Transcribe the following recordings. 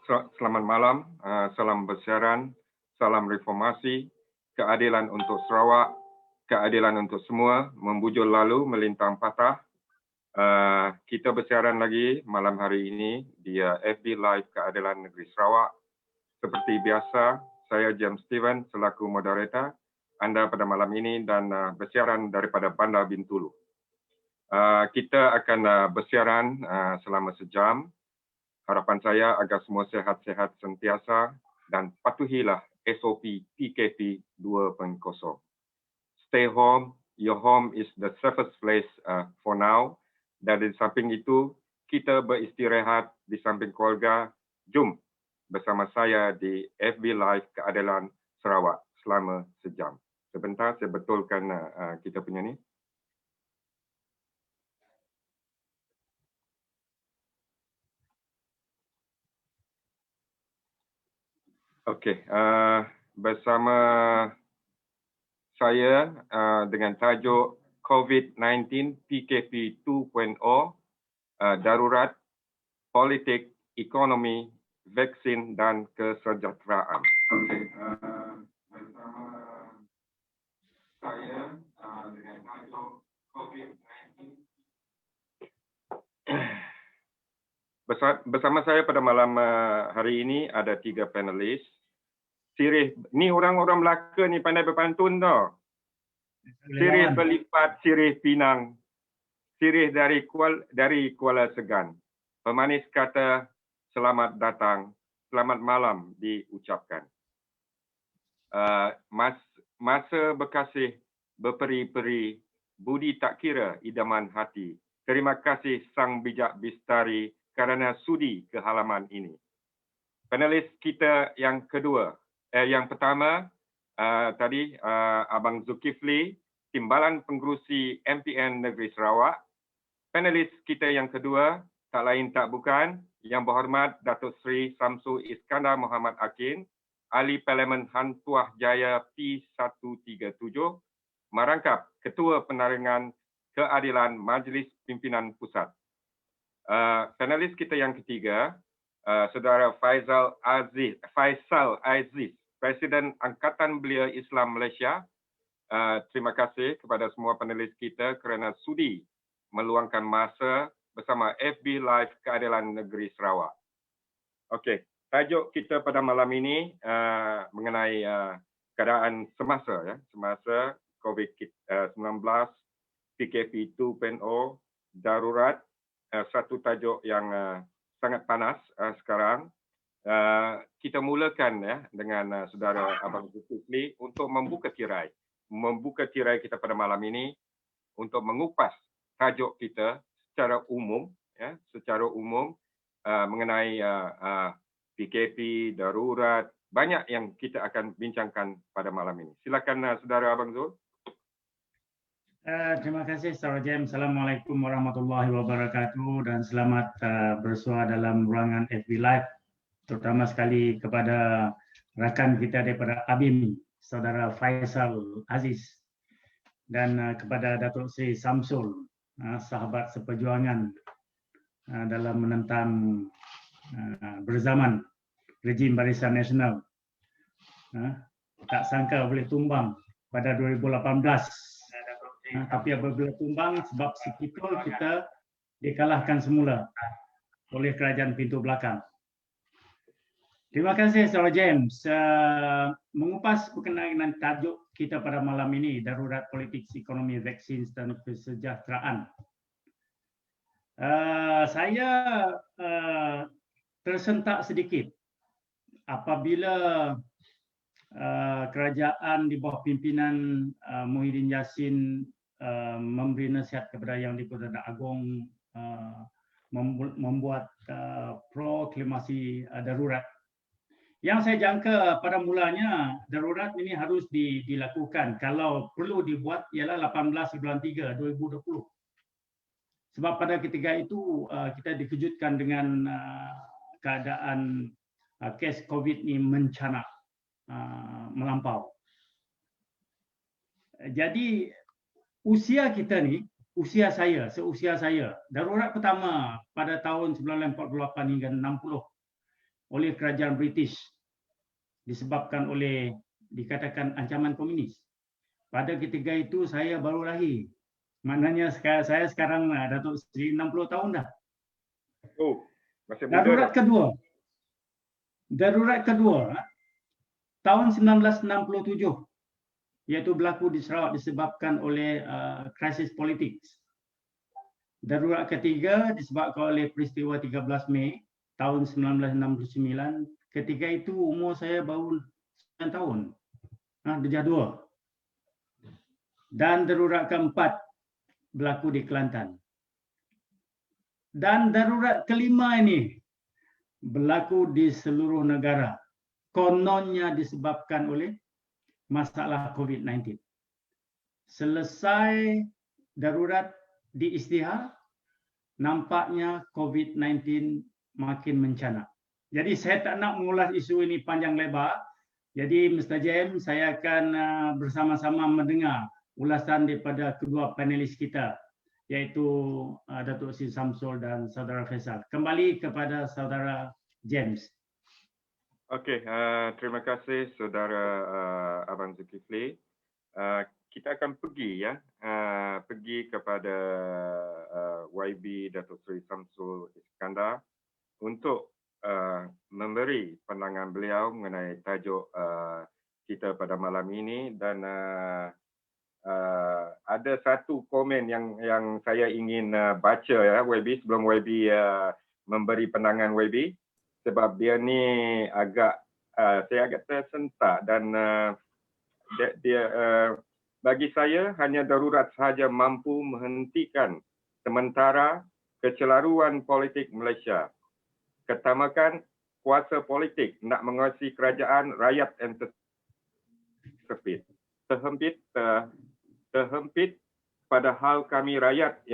Selamat malam, salam bersiaran, salam reformasi, keadilan untuk Sarawak, keadilan untuk semua, membujur lalu, melintang patah. Kita bersiaran lagi malam hari ini di FB Live Keadilan Negeri Sarawak. Seperti biasa, saya James Steven selaku moderator anda pada malam ini dan bersiaran daripada Bandar Bintulu. Kita akan bersiaran selama sejam. Harapan saya agar semua sehat-sehat sentiasa dan patuhilah SOP PKP 2.0. Stay home, your home is the safest place for now. Dan di samping itu, kita beristirahat di samping keluarga. Jom bersama saya di FB Live Keadilan Sarawak selama sejam. Sebentar, saya betulkan kita punya ni. Okey, bersama saya dengan tajuk COVID-19 PKP 2.0, darurat, politik, ekonomi, vaksin dan kesejahteraan. Okey, bersama saya dengan tajuk COVID-19. Bersama saya pada malam hari ini ada 3 panelis. Sirih, ni orang-orang Melaka ni pandai berpantun tau. Sirih berlipat, sirih pinang. Sirih dari Kuala Segan. Pemanis kata selamat datang, selamat malam diucapkan. Masa berkasih, berperi-peri, budi tak kira idaman hati. Terima kasih Sang Bijak Bistari kerana sudi ke halaman ini. Panelis kita yang kedua, yang pertama tadi Abang Zulkifli, Timbalan Pengerusi MPN Negeri Sarawak. Panelis kita yang kedua, tak lain tak bukan, Yang Berhormat Datuk Seri Samsul Iskandar Muhammad Akin, Ahli Parlimen Hang Tuah Jaya P137, merangkap Ketua Penerangan Keadilan Majlis Pimpinan Pusat. Panelis kita yang ketiga, Saudara Faisal Aziz, Presiden Angkatan Belia Islam Malaysia. Terima kasih kepada semua panelis kita kerana sudi meluangkan masa bersama FB Live Keadilan Negeri Sarawak. Okey, tajuk kita pada malam ini mengenai keadaan semasa COVID-19, PKP 2.0, darurat, satu tajuk yang sangat panas sekarang. Kita mulakan dengan saudara Abang Zulkifli untuk membuka tirai kita pada malam ini untuk mengupas tajuk kita secara umum mengenai PKP, darurat, banyak yang kita akan bincangkan pada malam ini. Silakan saudara Abang Zul. Terima kasih Saudara James. Assalamualaikum warahmatullahi wabarakatuh dan selamat bersua dalam ruangan FB Live, terutama sekali kepada rakan kita daripada ABIM, Saudara Faisal Aziz, dan kepada Datuk Seri Samsul, sahabat seperjuangan dalam menentang berzaman rejim Barisan Nasional. Tak sangka boleh tumbang pada 2018. Tapi apabila tumbang sebab sekipul kita dikalahkan semula oleh kerajaan pintu belakang. Terima kasih Saudara James. Mengupas berkenaan dengan tajuk kita pada malam ini, darurat politik, ekonomi, vaksin dan kesejahteraan. Saya tersentak sedikit apabila kerajaan di bawah pimpinan Muhyiddin Yassin memberi nasihat kepada Yang di-Pertuan Agong membuat proklamasi darurat. Yang saya jangka pada mulanya darurat ini harus dilakukan kalau perlu dibuat ialah 18 bulan 3 2020. Sebab pada ketika itu kita dikejutkan dengan keadaan kes COVID ini mencanak melampau. Jadi usia kita ni, seusia saya, darurat pertama pada tahun 1948 hingga 60 oleh kerajaan British disebabkan oleh dikatakan ancaman komunis. Pada ketika itu saya baru lahir. Maknanya saya sekarang Datuk Seri 60 tahun dah. Oh, masih muda dah. Darurat kedua tahun 1967 iaitu berlaku di Sarawak disebabkan oleh krisis politik. Darurat ketiga disebabkan oleh peristiwa 13 Mei tahun 1969. Ketika itu umur saya baru 9 tahun. Darjah 2. Dan darurat keempat berlaku di Kelantan. Dan darurat kelima ini berlaku di seluruh negara. Kononnya disebabkan oleh masalah COVID-19. Selesai darurat diisytihar, nampaknya COVID-19 makin mencanak. Jadi saya tak nak mengulas isu ini panjang lebar. Jadi Mr. James, saya akan bersama-sama mendengar ulasan daripada kedua panelis kita, iaitu Datuk Seri Samsul dan Saudara Faisal. Kembali kepada Saudara James. Okey, terima kasih Saudara Abang Zulkifli. Kita akan pergi pergi kepada YB Datuk Seri Samsul Iskandar untuk memberi pandangan beliau mengenai tajuk kita pada malam ini, dan ada satu komen yang saya ingin baca YB sebelum YB memberi pandangan YB, sebab dia ni saya agak tersentak dan dia bagi saya hanya darurat sahaja mampu menghentikan sementara kecelaruan politik Malaysia. Ketamakan kuasa politik nak menguasai kerajaan rakyat yang terhempit padahal kami rakyat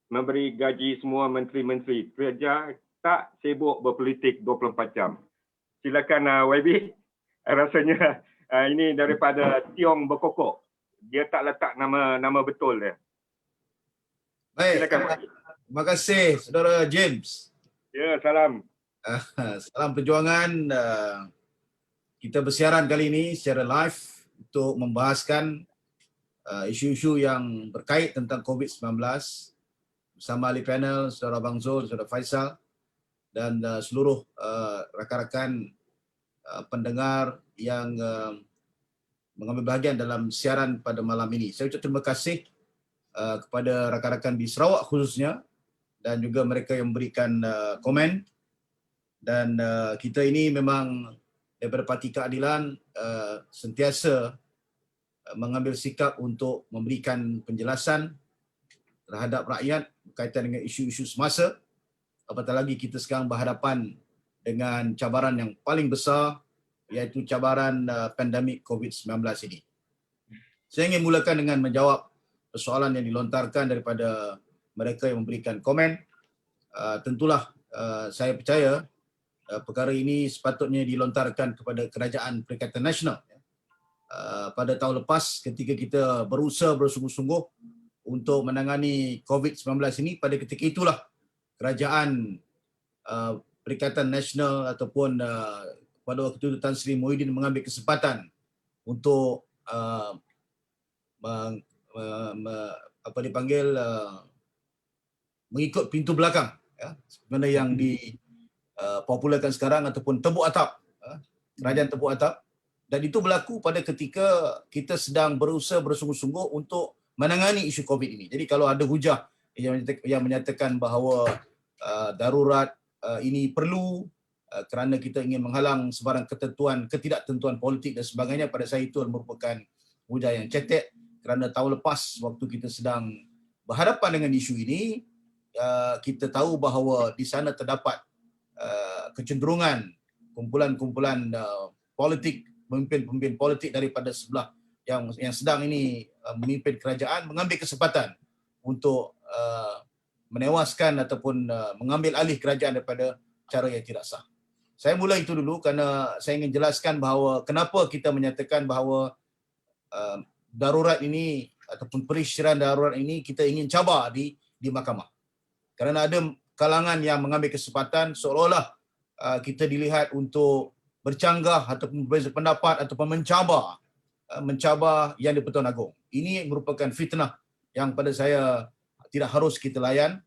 memberi gaji semua menteri-menteri. Kerja tak sibuk berpolitik 24 jam. Silakan YB. Rasanya ini daripada Tiong Berkokok. Dia tak letak nama betul dia. Baik. Silakan. Terima kasih Saudara James. Ya, salam. Salam perjuangan. Kita bersiaran kali ini secara live untuk membahaskan isu-isu yang berkait tentang COVID-19 bersama ahli panel Saudara Abang Zul, Saudara Faisal dan seluruh rakan-rakan pendengar yang mengambil bahagian dalam siaran pada malam ini. Saya ucap terima kasih kepada rakan-rakan di Sarawak khususnya dan juga mereka yang memberikan komen, dan kita ini memang daripada Parti Keadilan sentiasa mengambil sikap untuk memberikan penjelasan terhadap rakyat berkaitan dengan isu-isu semasa, apatah lagi kita sekarang berhadapan dengan cabaran yang paling besar, iaitu cabaran pandemik COVID-19 ini. Saya ingin mulakan dengan menjawab persoalan yang dilontarkan daripada mereka yang memberikan komen. Tentulah saya percaya perkara ini sepatutnya dilontarkan kepada Kerajaan Perikatan Nasional. Pada tahun lepas ketika kita berusaha bersungguh-sungguh untuk menangani COVID-19 ini, pada ketika itulah Kerajaan Perikatan Nasional ataupun pada waktu itu Tan Sri Muhyiddin mengambil kesempatan untuk mengikut pintu belakang, mana yang dipopularkan sekarang ataupun tepuk atap, kerajaan tepuk atap, dan itu berlaku pada ketika kita sedang berusaha bersungguh-sungguh untuk menangani isu COVID ini. Jadi kalau ada hujah yang menyatakan bahawa darurat ini perlu kerana kita ingin menghalang sebarang ketidaktentuan politik dan sebagainya, pada saya itu merupakan hujah yang cetek, kerana tahun lepas waktu kita sedang berhadapan dengan isu ini, kita tahu bahawa di sana terdapat kecenderungan kumpulan-kumpulan politik, pemimpin-pemimpin politik daripada sebelah yang sedang ini memimpin kerajaan mengambil kesempatan untuk menewaskan ataupun mengambil alih kerajaan daripada cara yang tidak sah. Saya mula itu dulu kerana saya ingin jelaskan bahawa kenapa kita menyatakan bahawa darurat ini ataupun perisytiharan darurat ini kita ingin cabar di mahkamah. Kerana ada kalangan yang mengambil kesempatan seolah-olah kita dilihat untuk bercanggah ataupun berbeza pendapat ataupun mencabar Yang di-Pertuan Agong. Ini merupakan fitnah yang pada saya tidak harus kita layan,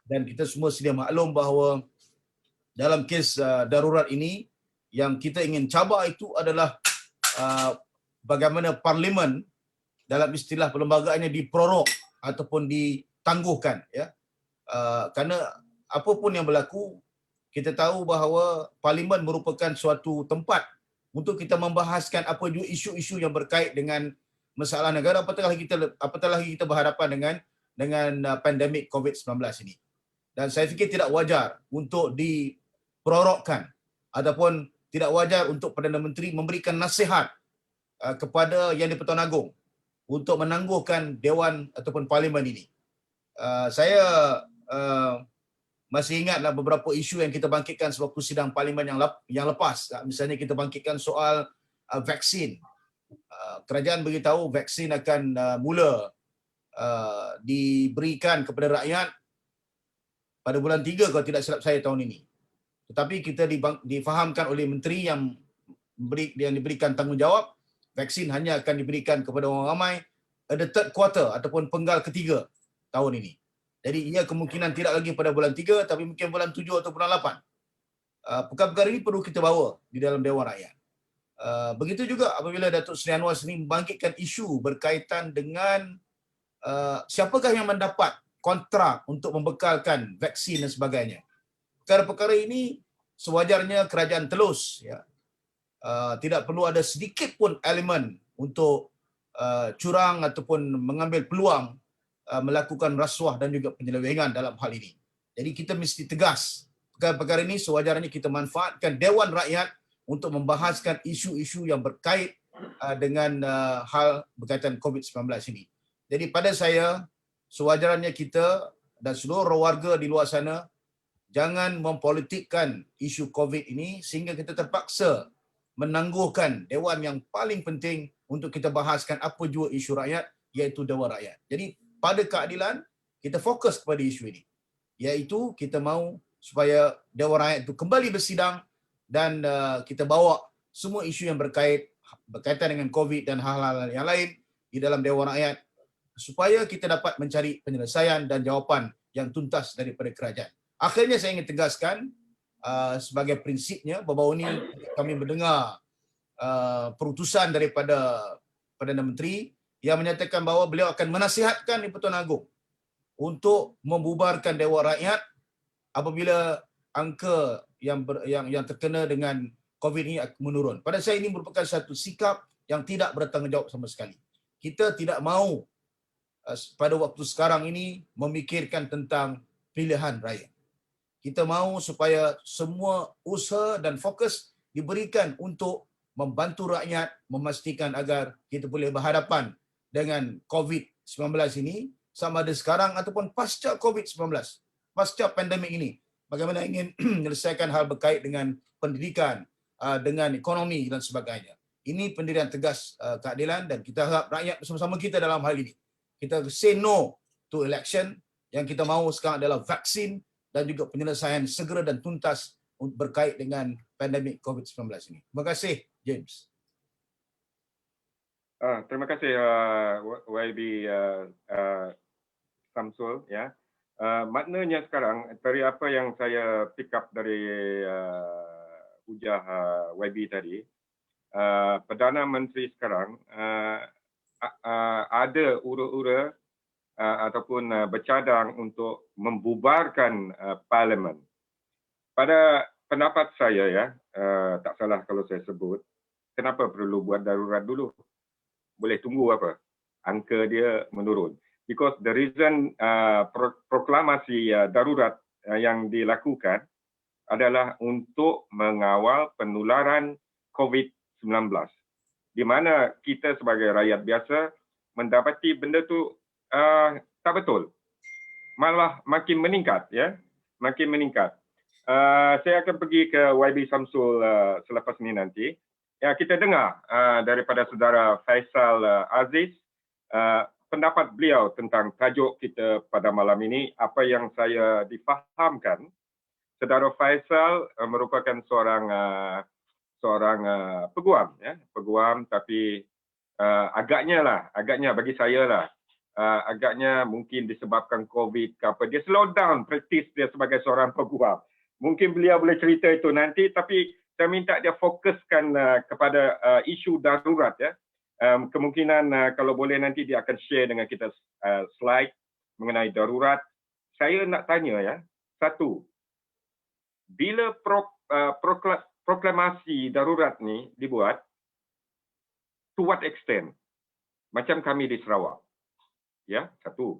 dan kita semua sedia maklum bahawa dalam kes darurat ini yang kita ingin cabar itu adalah bagaimana parlimen dalam istilah perlembagaannya diprorok ataupun ditangguhkan, ya. Kerana apapun yang berlaku, kita tahu bahawa parlimen merupakan suatu tempat untuk kita membahaskan apa juga isu-isu yang berkait dengan masalah negara, apatah lagi kita berhadapan dengan pandemik COVID-19 ini. Dan saya fikir tidak wajar untuk diprorokkan ataupun tidak wajar untuk Perdana Menteri memberikan nasihat kepada Yang di-Pertuan Agong untuk menangguhkan Dewan ataupun Parlimen ini. Saya masih ingatlah beberapa isu yang kita bangkitkan sewaktu sidang Parlimen yang lepas. Misalnya kita bangkitkan soal vaksin. Kerajaan beritahu vaksin akan mula diberikan kepada rakyat pada bulan 3 kalau tidak silap saya tahun ini. Tetapi kita difahamkan oleh menteri yang diberikan tanggungjawab, vaksin hanya akan diberikan kepada orang ramai the third quarter ataupun penggal ketiga tahun ini. Jadi ia kemungkinan tidak lagi pada bulan 3 tapi mungkin bulan 7 atau bulan 8. Perkara-perkara ini perlu kita bawa di dalam Dewan Rakyat. Begitu juga apabila Datuk Seri Anwar sendiri membangkitkan isu berkaitan dengan siapakah yang mendapat kontrak untuk membekalkan vaksin dan sebagainya. Perkara-perkara ini sewajarnya kerajaan telus, ya. Tidak perlu ada sedikit pun elemen untuk curang ataupun mengambil peluang melakukan rasuah dan juga penyelewengan dalam hal ini. Jadi kita mesti tegas. Perkara-perkara ini sewajarnya kita manfaatkan Dewan Rakyat untuk membahaskan isu-isu yang berkait dengan hal berkaitan COVID-19 ini. Jadi pada saya, sewajarnya kita dan seluruh warga di luar sana jangan mempolitikkan isu COVID ini sehingga kita terpaksa menangguhkan Dewan yang paling penting untuk kita bahaskan apa jua isu rakyat, iaitu Dewan Rakyat. Jadi pada keadilan, kita fokus kepada isu ini. Iaitu kita mahu supaya Dewan Rakyat itu kembali bersidang dan kita bawa semua isu yang berkaitan dengan COVID dan hal-hal yang lain di dalam Dewan Rakyat supaya kita dapat mencari penyelesaian dan jawapan yang tuntas daripada kerajaan. Akhirnya saya ingin tegaskan sebagai prinsipnya bahawa ini kami mendengar perutusan daripada Perdana Menteri yang menyatakan bahawa beliau akan menasihatkan Di-Pertuan Agong untuk membubarkan Dewan Rakyat apabila angka yang terkena dengan COVID ini menurun. Pada saya ini merupakan satu sikap yang tidak bertanggungjawab sama sekali. Kita tidak mahu pada waktu sekarang ini memikirkan tentang pilihan rakyat. Kita mahu supaya semua usaha dan fokus diberikan untuk membantu rakyat memastikan agar kita boleh berhadapan dengan COVID-19 ini sama ada sekarang ataupun pasca COVID-19, pasca pandemik ini. Bagaimana ingin menyelesaikan hal berkait dengan pendidikan, dengan ekonomi dan sebagainya. Ini pendirian tegas keadilan dan kita harap rakyat bersama-sama kita dalam hal ini. Kita say no to election. Yang kita mahu sekarang adalah vaksin dan juga penyelesaian segera dan tuntas berkait dengan pandemik COVID-19 ini. Terima kasih, James. Terima kasih YB Samsul, ya. Maknanya sekarang dari apa yang saya pick up dari hujah YB tadi, Perdana Menteri sekarang ada ura-ura ataupun bercadang untuk membubarkan Parlimen. Pada pendapat saya, ya, tak salah kalau saya sebut, kenapa perlu buat darurat dulu? Boleh tunggu apa? Angka dia menurun. Because the reason proklamasi darurat yang dilakukan adalah untuk mengawal penularan COVID-19. Di mana kita sebagai rakyat biasa mendapati benda tu tak betul. Malah makin meningkat, ya. Makin meningkat. Saya akan pergi ke YB Samsul selepas ini nanti. Ya, kita dengar daripada saudara Faisal Aziz pendapat beliau tentang tajuk kita pada malam ini. Apa yang saya difahamkan, Saudara Faisal merupakan seorang peguam, ya, peguam, tapi agaknya bagi saya lah, agaknya mungkin disebabkan COVID ke apa, dia slow down praktis dia sebagai seorang peguam. Mungkin beliau boleh cerita itu nanti, tapi saya minta dia fokuskan kepada isu darurat, ya. Kemungkinan kalau boleh nanti dia akan share dengan kita slide mengenai darurat. Saya nak tanya, ya, satu, bila proklamasi darurat ni dibuat, to what extent? Macam kami di Sarawak, ya, satu.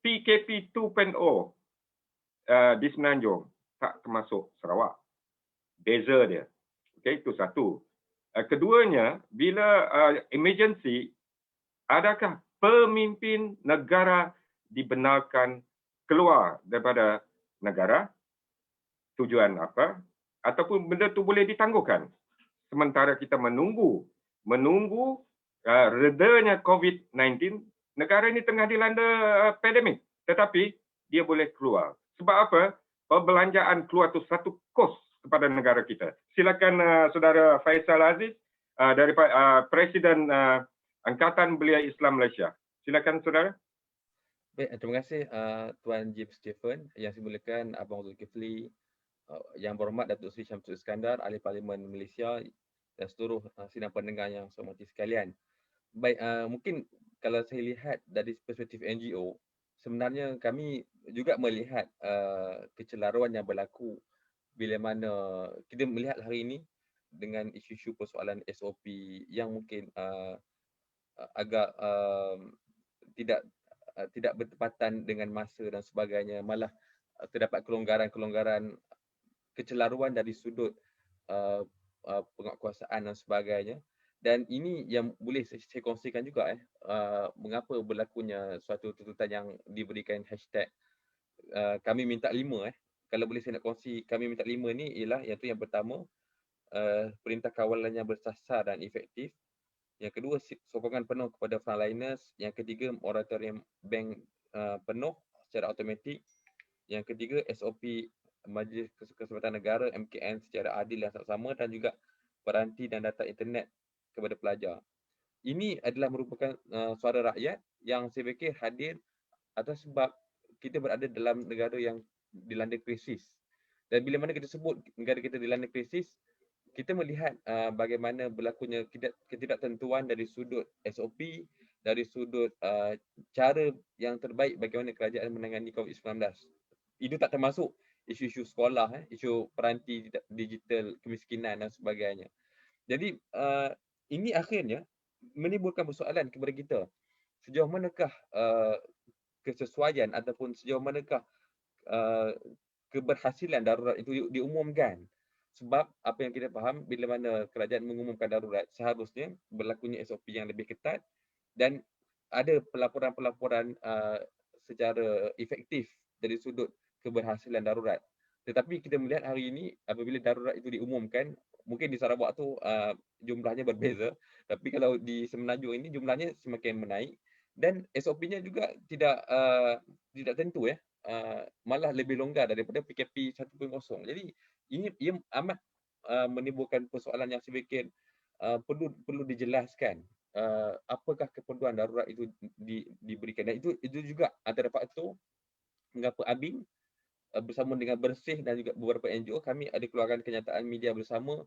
PKP 2.0 di Semenanjung tak termasuk Sarawak. Beza dia. Okey, itu satu. Keduanya, bila emergency, adakah pemimpin negara dibenarkan keluar daripada negara? Tujuan apa? Ataupun benda tu boleh ditangguhkan sementara kita menunggu redanya COVID-19. Negara ini tengah dilanda pandemik, tetapi dia boleh keluar. Sebab apa? Perbelanjaan keluar tu satu kos kepada negara kita. Silakan Saudara Faisal Aziz daripada Presiden Angkatan Belia Islam Malaysia. Silakan Saudara. Baik, terima kasih Tuan Jim Stephen, yang saya muliakan Abang Zulkifli, Yang Berhormat Datuk Seri Syamsul Iskandar, Ahli Parlimen Malaysia, dan seluruh sidang pendengar yang saya hormati sekalian. Baik, mungkin kalau saya lihat dari perspektif NGO, sebenarnya kami juga melihat kecelaruan yang berlaku bila mana kita melihat hari ini dengan isu-isu persoalan SOP yang mungkin agak tidak bertepatan dengan masa dan sebagainya, malah terdapat kelonggaran-kelonggaran kecelaruan dari sudut penguatkuasaan dan sebagainya. Dan ini yang boleh saya kongsikan juga mengapa berlakunya suatu tuntutan yang diberikan hashtag kami minta 5. Kalau boleh saya nak kongsi, kami minta 5 ni ialah yang pertama, perintah kawalan yang bersasar dan efektif. Yang kedua, sokongan penuh kepada frontliners. Yang ketiga, moratorium bank penuh secara automatik. Yang ketiga, SOP Majlis Kesempatan Negara MKN secara adil dan sama, dan juga peranti dan data internet kepada pelajar. Ini adalah merupakan suara rakyat yang saya fikir hadir atas sebab kita berada dalam negara yang dilanda krisis. Dan bila mana kita sebut negara kita dilanda krisis, kita melihat bagaimana berlakunya ketidaktentuan dari sudut SOP, dari sudut cara yang terbaik bagaimana kerajaan menangani COVID-19. Itu tak termasuk isu-isu sekolah, isu peranti digital, kemiskinan dan sebagainya. Jadi ini akhirnya menimbulkan persoalan kepada kita. Sejauh manakah kesesuaian ataupun sejauh manakah keberhasilan darurat itu diumumkan? Sebab apa yang kita faham, bila mana kerajaan mengumumkan darurat, seharusnya berlakunya SOP yang lebih ketat dan ada pelaporan-pelaporan secara efektif dari sudut keberhasilan darurat. Tetapi kita melihat hari ini apabila darurat itu diumumkan, mungkin di Sarawak tu jumlahnya berbeza, tapi kalau di Semenanjung ini jumlahnya semakin menaik dan SOP-nya juga tidak tentu, malah lebih longgar daripada PKP 1.0. Jadi ini ia amat menimbulkan persoalan yang saya fikir perlu dijelaskan apakah keperluan darurat itu diberikan. Dan itu juga antara faktor mengapa ABIN bersama dengan Bersih dan juga beberapa NGO, kami ada keluarkan kenyataan media bersama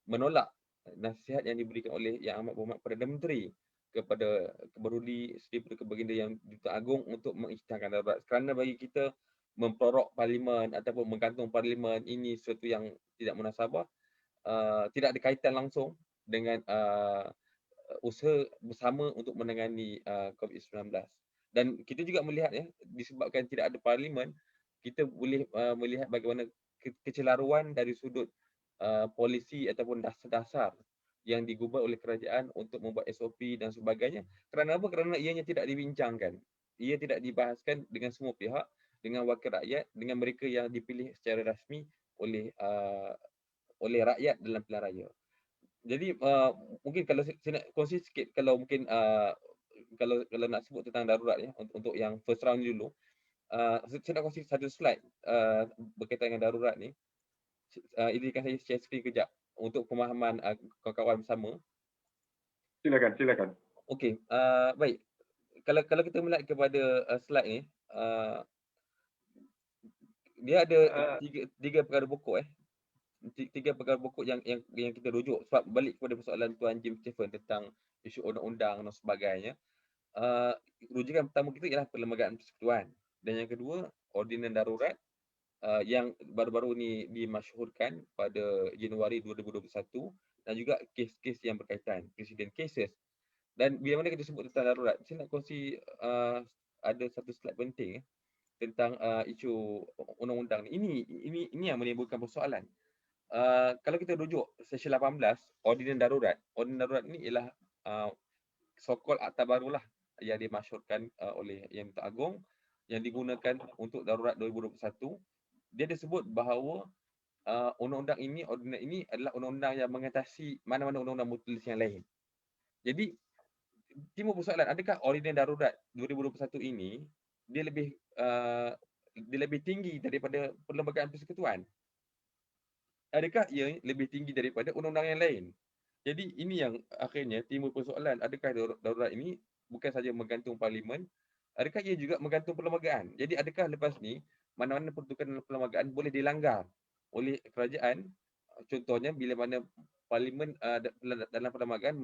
menolak nasihat yang diberikan oleh Yang Amat Berhormat Perdana Menteri kepada Keberudi Seri Perdana Baginda Yang Dipertuan Agong untuk mengisytiharkan darurat. Kerana bagi kita memperorok parlimen ataupun menggantung parlimen ini sesuatu yang tidak munasabah, tidak ada kaitan langsung dengan usaha bersama untuk menangani COVID-19. Dan kita juga melihat disebabkan tidak ada parlimen, kita boleh melihat bagaimana kecelaruan dari sudut polisi ataupun dasar-dasar yang digubah oleh kerajaan untuk membuat SOP dan sebagainya. Kerana apa? Kerana ianya tidak dibincangkan. Ia tidak dibahaskan dengan semua pihak, dengan wakil rakyat, dengan mereka yang dipilih secara rasmi oleh rakyat dalam pilihan raya. Jadi mungkin kalau saya nak kongsi sikit, kalau mungkin kalau nak sebut tentang darurat ya, untuk yang first round ni dulu, saya nak kongsi satu slide berkaitan dengan darurat ni. Izinkan saya share screen kejap untuk pemahaman kawan-kawan bersama. Silakan. Okey, baik. Kalau kita melihat kepada slide ni, dia ada tiga perkara pokok tiga perkara pokok yang kita rujuk, sebab balik kepada persoalan Tuan Jim Stephen tentang isu undang-undang dan sebagainya. Rujukan pertama kita ialah Perlembagaan Persekutuan, dan yang kedua Ordinan Darurat yang baru-baru ni dimasyhurkan pada Januari 2021, dan juga kes-kes yang berkaitan, presiden cases. Dan bila mana kita sebut tentang darurat, saya nak kongsi ada satu slide penting tentang isu undang-undang ni. Ini yang menimbulkan persoalan. Kalau kita rujuk Seksyen 18 Ordinan Darurat. Ordinan Darurat ni ialah so-called akta barulah yang dimasyhurkan oleh Yang Dipertuan Agong, yang digunakan untuk darurat 2021. Dia disebut bahawa undang-undang ini, ordinan ini adalah undang-undang yang mengatasi mana-mana undang-undang mutualis yang lain. Jadi timbul persoalan, adakah ordinan darurat 2021 ini dia lebih tinggi daripada Perlembagaan Persekutuan? Adakah ia lebih tinggi daripada undang-undang yang lain? Jadi ini yang akhirnya timbul persoalan, adakah darurat ini bukan saja menggantung parlimen, adakah ia juga menggantung perlembagaan? Jadi adakah lepas ni mana-mana peruntukan dalam perlembagaan boleh dilanggar oleh kerajaan? Contohnya bila mana parlimen dalam perlembagaan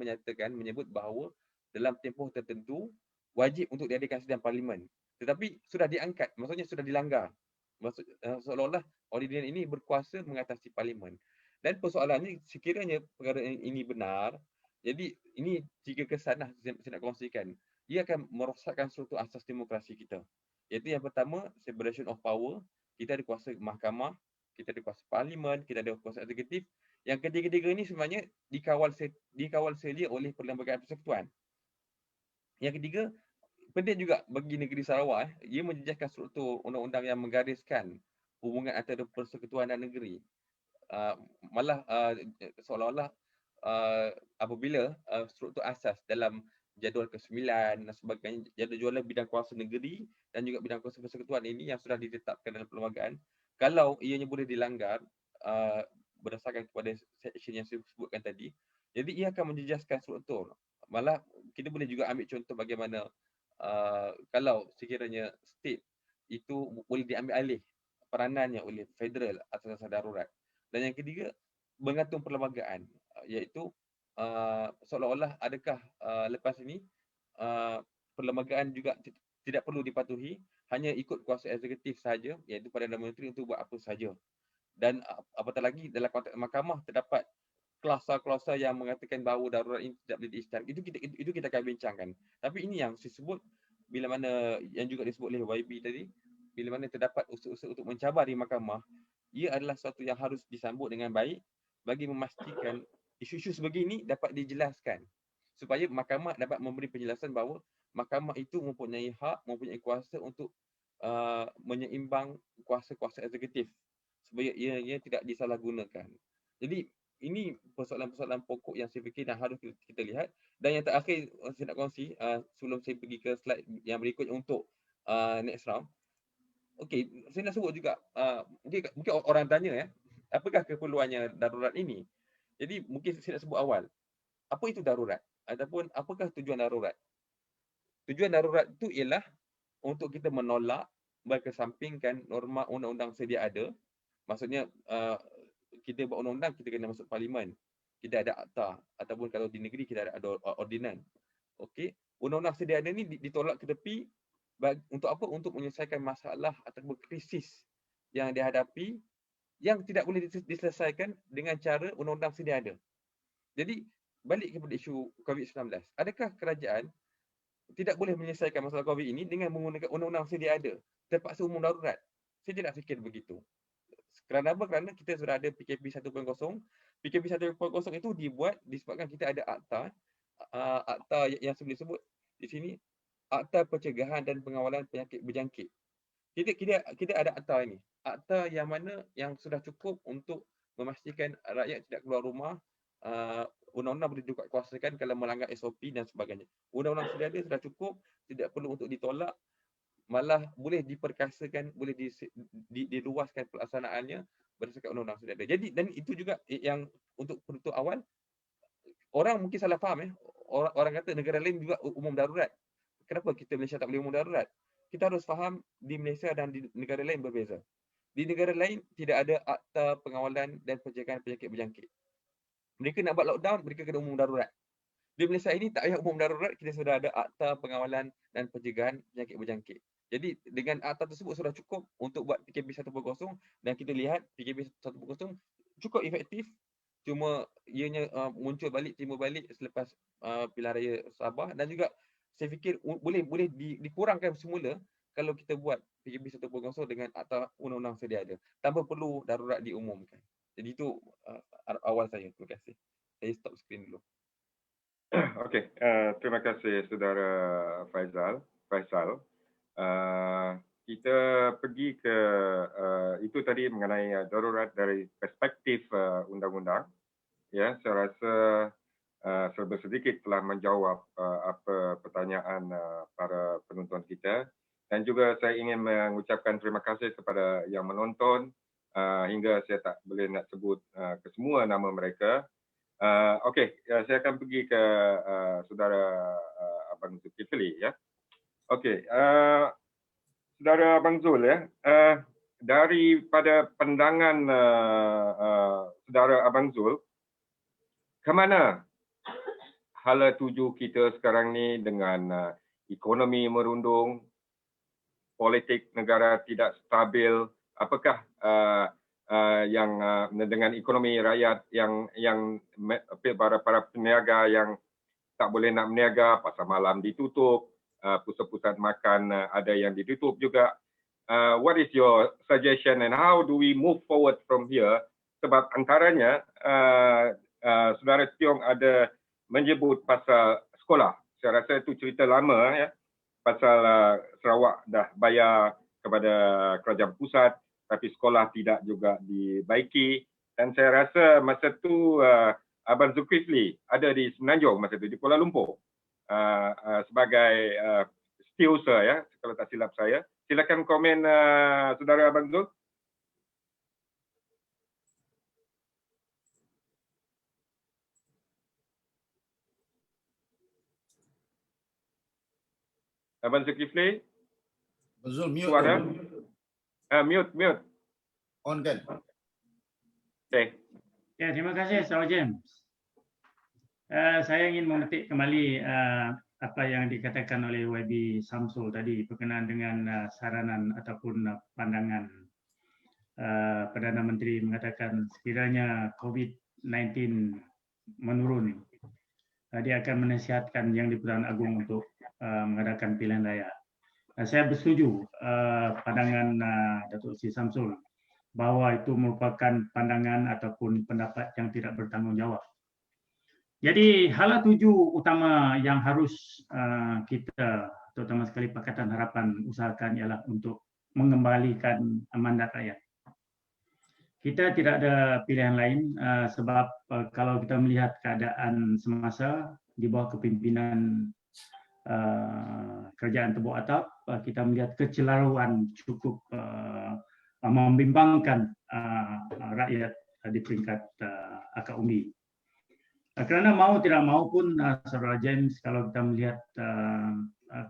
menyebut bahawa dalam tempoh tertentu wajib untuk diadakan sidang parlimen, tetapi sudah diangkat, maksudnya sudah dilanggar. Seolah-olah ordinan ini berkuasa mengatasi parlimen. Dan persoalannya, sekiranya perkara ini benar, jadi ini tiga kesan lah saya nak kongsikan. Ia akan merosakkan struktur asas demokrasi kita. Iaitu yang pertama, separation of power. Kita ada kuasa mahkamah, kita ada kuasa parlimen, kita ada kuasa eksekutif. Yang ketiga-tiga ini sebenarnya dikawal selia oleh Perlembagaan Persekutuan. Yang ketiga, penting juga bagi negeri Sarawak, ia menjejaskan struktur undang-undang yang menggariskan hubungan antara persekutuan dan negeri. Malah seolah-olah apabila struktur asas dalam jadual ke-9 dan sebagainya, jadual bidang kuasa negeri dan juga bidang kuasa persekutuan ini yang sudah ditetapkan dalam perlembagaan, kalau ianya boleh dilanggar berdasarkan kepada seksyen yang saya sebutkan tadi, jadi ia akan menjejaskan struktur. Malah kita boleh juga ambil contoh bagaimana kalau sekiranya state itu boleh diambil alih peranannya oleh federal atas dasar darurat. Dan yang ketiga, menggantung perlembagaan, iaitu seolah-olah adakah lepas ini perlembagaan juga tidak perlu dipatuhi, hanya ikut kuasa eksekutif sahaja, iaitu Perdana Menteri untuk buat apa sahaja. Dan apatah lagi dalam konteks mahkamah terdapat klausa-klausa yang mengatakan bahawa darurat ini tidak boleh diisytiharkan. Itu kita akan bincangkan. Tapi ini yang saya sebut, bila mana yang juga disebut oleh YB tadi, bila mana terdapat usaha-usaha untuk mencabar di mahkamah, ia adalah sesuatu yang harus disambut dengan baik bagi memastikan isu-isu sebegini dapat dijelaskan, supaya mahkamah dapat memberi penjelasan bahawa mahkamah itu mempunyai hak, mempunyai kuasa untuk menyeimbang kuasa-kuasa eksekutif, supaya ia tidak disalahgunakan. Jadi ini persoalan-persoalan pokok yang saya fikir yang harus kita lihat. Dan yang terakhir saya nak kongsi sebelum saya pergi ke slide yang berikutnya untuk next round. Okey, saya nak sebut juga mungkin orang tanya apakah keperluannya darurat ini? Jadi mungkin saya nak sebut awal. Apa itu darurat? Ataupun apakah tujuan darurat? Tujuan darurat itu ialah untuk kita menolak, berkesampingkan norma undang-undang sedia ada. Maksudnya kita buat undang-undang, kita kena masuk parlimen. Kita ada akta, ataupun kalau di negeri kita ada ordinan. Okey, undang-undang sedia ada ni ditolak ke tepi untuk apa? Untuk menyelesaikan masalah ataupun krisis yang dihadapi yang tidak boleh diselesaikan dengan cara undang-undang sedia ada. Jadi balik kepada isu COVID-19. Adakah kerajaan tidak boleh menyelesaikan masalah COVID ini dengan menggunakan undang-undang sedia ada, terpaksa umum darurat? Saya tidak fikir begitu. Kerana apa? Kerana kita sudah ada PKP 1.0. PKP 1.0 itu dibuat disebabkan kita ada akta yang saya boleh sebut di sini, Akta Pencegahan dan Pengawalan Penyakit Berjangkit. Kita ada akta ini. Akta yang mana yang sudah cukup untuk memastikan rakyat tidak keluar rumah undang-undang boleh dikuatkuasakan kalau melanggar SOP dan sebagainya. Undang-undang sudah ada, sudah cukup, tidak perlu untuk ditolak, malah boleh diperkasakan, boleh diluaskan pelaksanaannya berdasarkan undang-undang sudah ada. Jadi, dan itu juga yang untuk penutup awal, orang mungkin salah faham orang kata negara lain juga umum darurat. Kenapa kita Malaysia tak boleh umum darurat? Kita harus faham di Malaysia dan di negara lain berbeza. Di negara lain tidak ada akta pengawalan dan pencegahan penyakit berjangkit. Mereka nak buat lockdown, mereka kena umum darurat. Di Malaysia ini tak payah umum darurat, kita sudah ada akta pengawalan dan pencegahan penyakit berjangkit. Jadi dengan akta tersebut sudah cukup untuk buat PKP 1.0 dan kita lihat PKP 1.0 cukup efektif. Cuma ianya muncul balik, timbul balik selepas pilihan raya Sabah, dan juga saya fikir boleh dikurangkan semula kalau kita buat PKP 1.0 dengan akta undang-undang sedia ada, tanpa perlu darurat diumumkan. Jadi itu awal saya. Terima kasih. Saya stop screen dulu. Okey, terima kasih Saudara Faisal. Kita pergi ke itu tadi mengenai darurat dari perspektif undang-undang. Ya, saya rasa serba sedikit telah menjawab apa pertanyaan para penonton kita, dan juga saya ingin mengucapkan terima kasih kepada yang menonton hingga saya tak boleh nak sebut kesemua nama mereka. Okey, saya akan pergi ke Saudara Abang Zulkifli, ya. Okey, Saudara Abang Zul, ya, daripada pandangan Saudara Abang Zul, ke mana hala tuju kita sekarang ni dengan ekonomi merundung, politik negara tidak stabil? Apakah yang dengan ekonomi rakyat yang para peniaga yang tak boleh nak berniaga, pasar malam ditutup, pusat-pusat makan ada yang ditutup juga. What is your suggestion and how do we move forward from here? Sebab antaranya Saudara Tiong ada menyebut pasal sekolah. Saya rasa itu cerita lama, ya. Pasal Sarawak dah bayar kepada kerajaan pusat, tapi sekolah tidak juga dibaiki. Dan saya rasa masa tu Abang Zulkifli ada di Semenanjung masa tu, di Kuala Lumpur, sebagai setiausaha, ya, kalau tak silap saya. Silakan komen Saudara Abang Zul. Abang Zulkifli? Zul, mute. Suara? Mute. On kan? Okay. Ya, terima kasih Saudara James. Saya ingin memetik kembali apa yang dikatakan oleh YB Samsul tadi berkenaan dengan saranan ataupun pandangan Perdana Menteri mengatakan sekiranya COVID-19 menurun, dia akan menasihatkan Yang di-Pertuan Agong untuk mengadakan pilihan raya. Saya bersetuju pandangan Datuk Seri Samsul bahawa itu merupakan pandangan ataupun pendapat yang tidak bertanggungjawab. Jadi hala tuju utama yang harus kita, terutama sekali Pakatan Harapan, usahakan ialah untuk mengembalikan mandat rakyat. Kita tidak ada pilihan lain sebab kalau kita melihat keadaan semasa di bawah kepimpinan kerajaan Tebuk Atap, kita melihat kecelaruan cukup membimbangkan rakyat di peringkat akar umbi. Kerana mau tidak mau pun, Saudara James, kalau kita melihat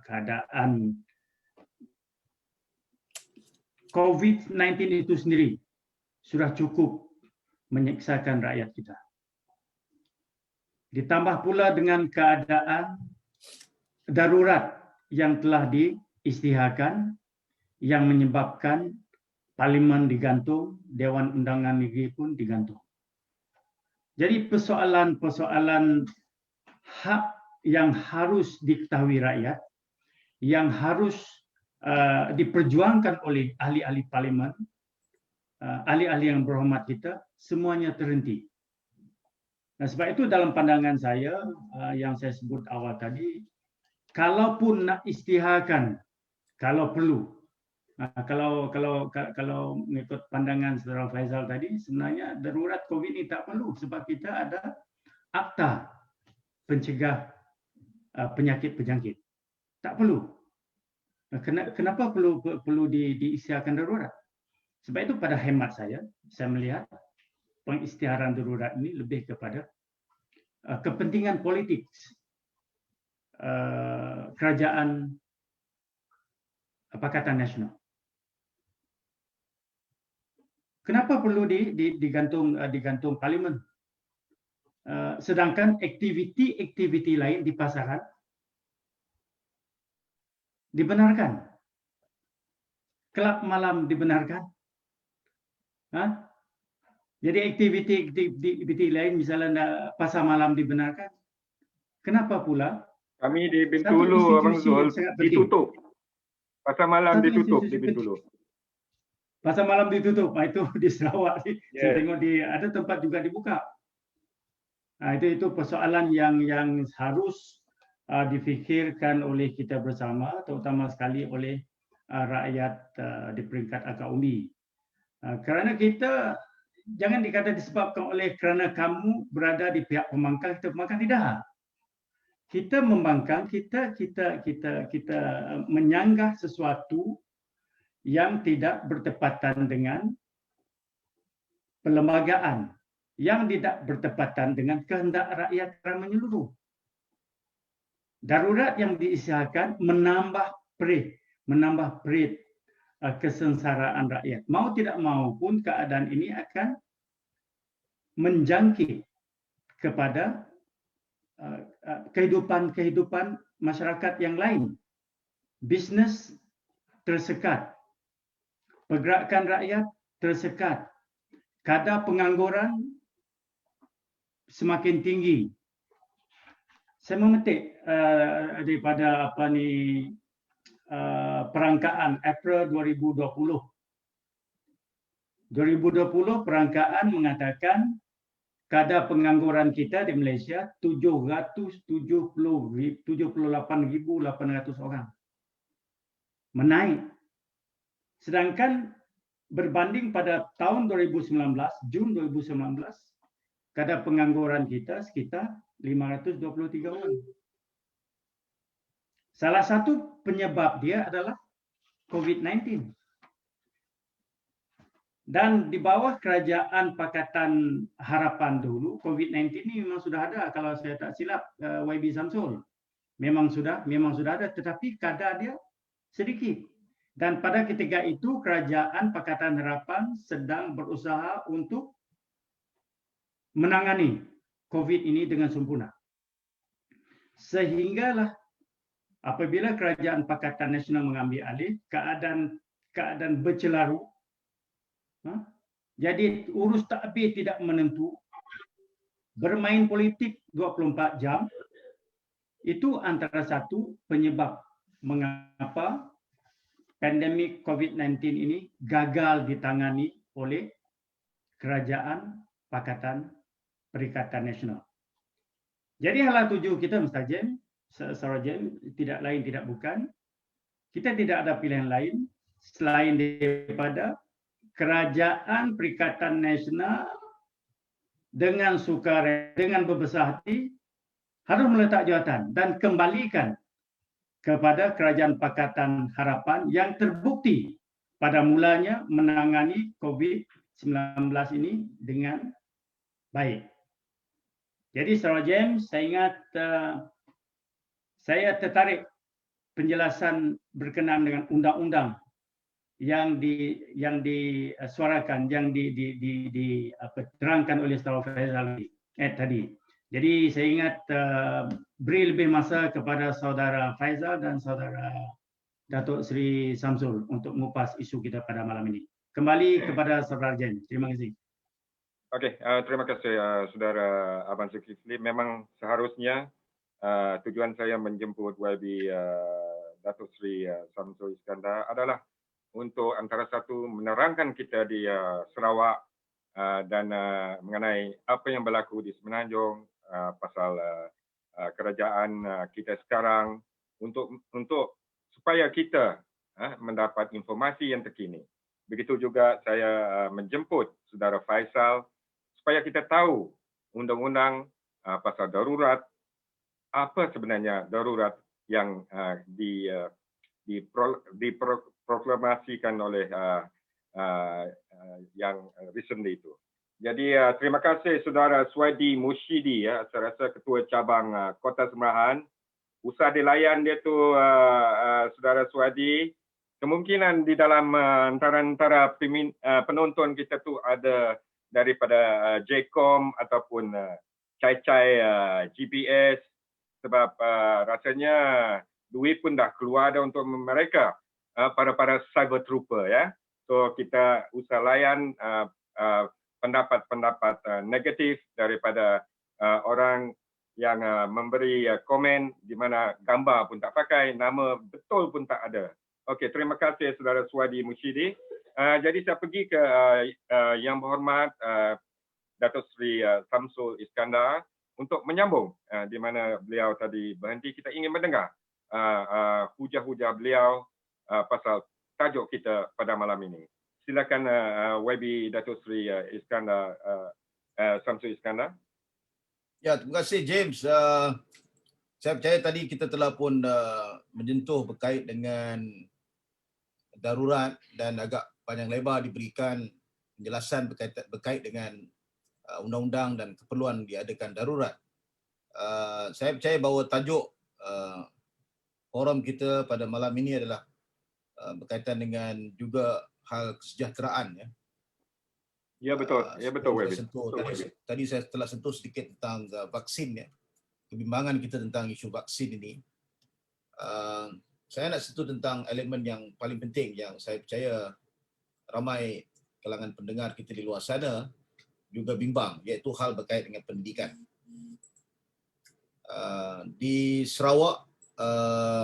keadaan COVID-19 itu sendiri sudah cukup menyiksakan rakyat kita. Ditambah pula dengan keadaan darurat yang telah diisytiharkan yang menyebabkan Parlimen digantung, Dewan Undangan Negeri pun digantung. Jadi persoalan-persoalan hak yang harus diketahui rakyat, yang harus diperjuangkan oleh ahli-ahli Parlimen, ahli-ahli yang berhormat kita, semuanya terhenti. Nah, sebab itu dalam pandangan saya yang saya sebut awal tadi, kalaupun nak isytiharkan, kalau perlu, kalau mengikut pandangan Saudara Faisal tadi, sebenarnya darurat COVID ini tak perlu sebab kita ada akta pencegah penyakit-penyakit. Tak perlu. Kenapa perlu diisytiharkan darurat? Sebab itu pada hemat saya melihat pengisytiharan darurat ini lebih kepada kepentingan politik kerajaan Pakatan Nasional. Kenapa perlu digantung parlimen? Sedangkan aktiviti lain di pasaran dibenarkan. Kelab malam dibenarkan. Jadi aktiviti lain misalnya pasar malam dibenarkan. Kenapa pula? Kami di Bintulu, Abang Zul, ditutup. Pasar malam ditutup di Bintulu. Pasar malam ditutup. Itu di Sarawak. Saya Yes. tengok ada tempat juga dibuka. Itu persoalan yang harus difikirkan oleh kita bersama, terutama sekali oleh rakyat di peringkat akar undi. Kerana kita jangan dikata disebabkan oleh kerana kamu berada di pihak pembangkang, kita pembangkang, tidak. Kita membangkang, kita menyanggah sesuatu yang tidak bertepatan dengan perlembagaan, yang tidak bertepatan dengan kehendak rakyat secara menyeluruh. Darurat yang diisytiharkan menambah perit kesengsaraan rakyat. Mau tidak mau pun keadaan ini akan menjangkit kepada kehidupan masyarakat yang lain. Bisnes tersekat, pergerakan rakyat tersekat, kadar pengangguran semakin tinggi. Saya memetik daripada perangkaan April 2020. 2020 perangkaan mengatakan kadar pengangguran kita di Malaysia 778,800 orang. Menaik. Sedangkan berbanding pada tahun 2019, Jun 2019, kadar pengangguran kita sekitar 523 orang. Salah satu penyebab dia adalah COVID-19. Dan di bawah kerajaan Pakatan Harapan dulu, COVID-19 ini memang sudah ada, kalau saya tak silap, YB Samsul. Memang sudah ada, tetapi kadar dia sedikit. Dan pada ketika itu, kerajaan Pakatan Harapan sedang berusaha untuk menangani COVID ini dengan sempurna. Sehinggalah apabila kerajaan Pakatan Nasional mengambil alih, keadaan bercelaru. Jadi urus takbir tidak menentu, bermain politik 24 jam, itu antara satu penyebab mengapa pandemik COVID-19 ini gagal ditangani oleh kerajaan Pakatan Perikatan Nasional. Jadi hala tuju kita, Mr. Jem, Sarah Jem, tidak lain tidak bukan, kita tidak ada pilihan lain selain daripada kerajaan Perikatan Nasional dengan sukarela, dengan berbesar hati harus meletak jawatan dan kembalikan kepada kerajaan Pakatan Harapan yang terbukti pada mulanya menangani COVID-19 ini dengan baik. Jadi Sarah James, saya ingat saya tertarik penjelasan berkenaan dengan undang-undang yang disuarakan, yang diterangkan oleh Saudara Faizal tadi. Jadi saya ingat beri lebih masa kepada Saudara Faizal dan Saudara Datuk Seri Samsul untuk mengupas isu kita pada malam ini. Kembali kepada Saudara Jen. Terima kasih. Okey, terima kasih Saudara Abang Zulkifli. Memang seharusnya tujuan saya menjemput YB Datuk Seri Samsul Iskandar adalah untuk antara satu menerangkan kita di Sarawak dan mengenai apa yang berlaku di Semenanjung pasal kerajaan kita sekarang untuk supaya kita mendapat informasi yang terkini. Begitu juga saya menjemput Saudara Faisal supaya kita tahu undang-undang pasal darurat. Apa sebenarnya darurat yang diproklamasikan oleh yang recently itu. Jadi terima kasih saudara Swadi Mushidi, saya rasa ketua cabang Kota Semerahan. Usaha dilayan dia tu saudara Swadi. Kemungkinan di dalam antara penonton kita tu ada daripada JCOM ataupun Cai GPS, sebab rasanya duit pun dah keluar dah untuk mereka, para cyber trooper ya. So kita usah layan pendapat-pendapat negatif daripada orang yang memberi komen di mana gambar pun tak pakai, nama betul pun tak ada. Okey, terima kasih saudara Swadi Mushidi. Jadi saya pergi ke Yang Berhormat Datuk Seri Samsul Iskandar untuk menyambung di mana beliau tadi berhenti. Kita ingin mendengar hujah-hujah beliau pasal tajuk kita pada malam ini. Silakan YB Datuk Seri Iskandar, Samsul Iskandar. Ya, terima kasih James. Saya percaya tadi kita telah pun menyentuh berkait dengan darurat dan agak panjang lebar diberikan penjelasan berkait dengan undang-undang dan keperluan diadakan darurat. Saya percaya bahawa tajuk forum kita pada malam ini adalah berkaitan dengan juga hal kesejahteraan. Ya betul, ya betul. Tadi saya telah sentuh sedikit tentang vaksin, kebimbangan kita tentang isu vaksin ini. Saya nak sentuh tentang elemen yang paling penting yang saya percaya ramai kalangan pendengar kita di luar sana juga bimbang, iaitu hal berkait dengan pendidikan. Di Sarawak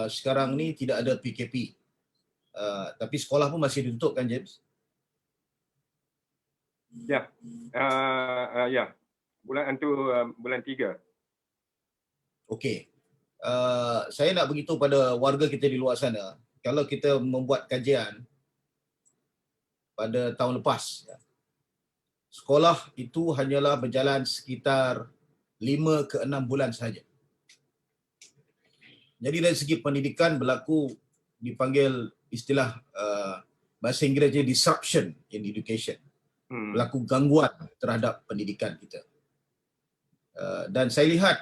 sekarang ni tidak ada PKP, tapi sekolah pun masih ditutup kan James? Ya, bulan 3. Okey. Saya nak beritahu pada warga kita di luar sana, kalau kita membuat kajian pada tahun lepas, sekolah itu hanyalah berjalan sekitar 5 ke 6 bulan sahaja. Jadi dari segi pendidikan berlaku dipanggil istilah bahasa Inggerisnya disruption in education. Berlaku gangguan terhadap pendidikan kita. Dan saya lihat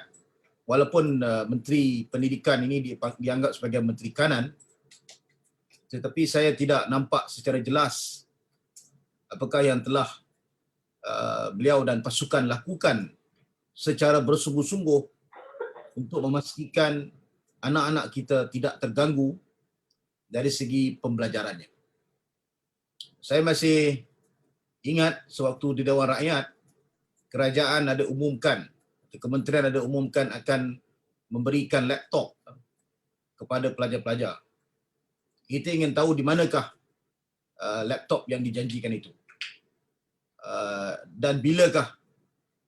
walaupun Menteri Pendidikan ini dianggap sebagai Menteri Kanan, tetapi saya tidak nampak secara jelas apakah yang telah beliau dan pasukan lakukan secara bersungguh-sungguh untuk memastikan anak-anak kita tidak terganggu dari segi pembelajarannya. Saya masih ingat sewaktu di Dewan Rakyat, kerajaan ada umumkan, kementerian ada umumkan akan memberikan laptop kepada pelajar-pelajar. Kita ingin tahu di manakah laptop yang dijanjikan itu. Dan bilakah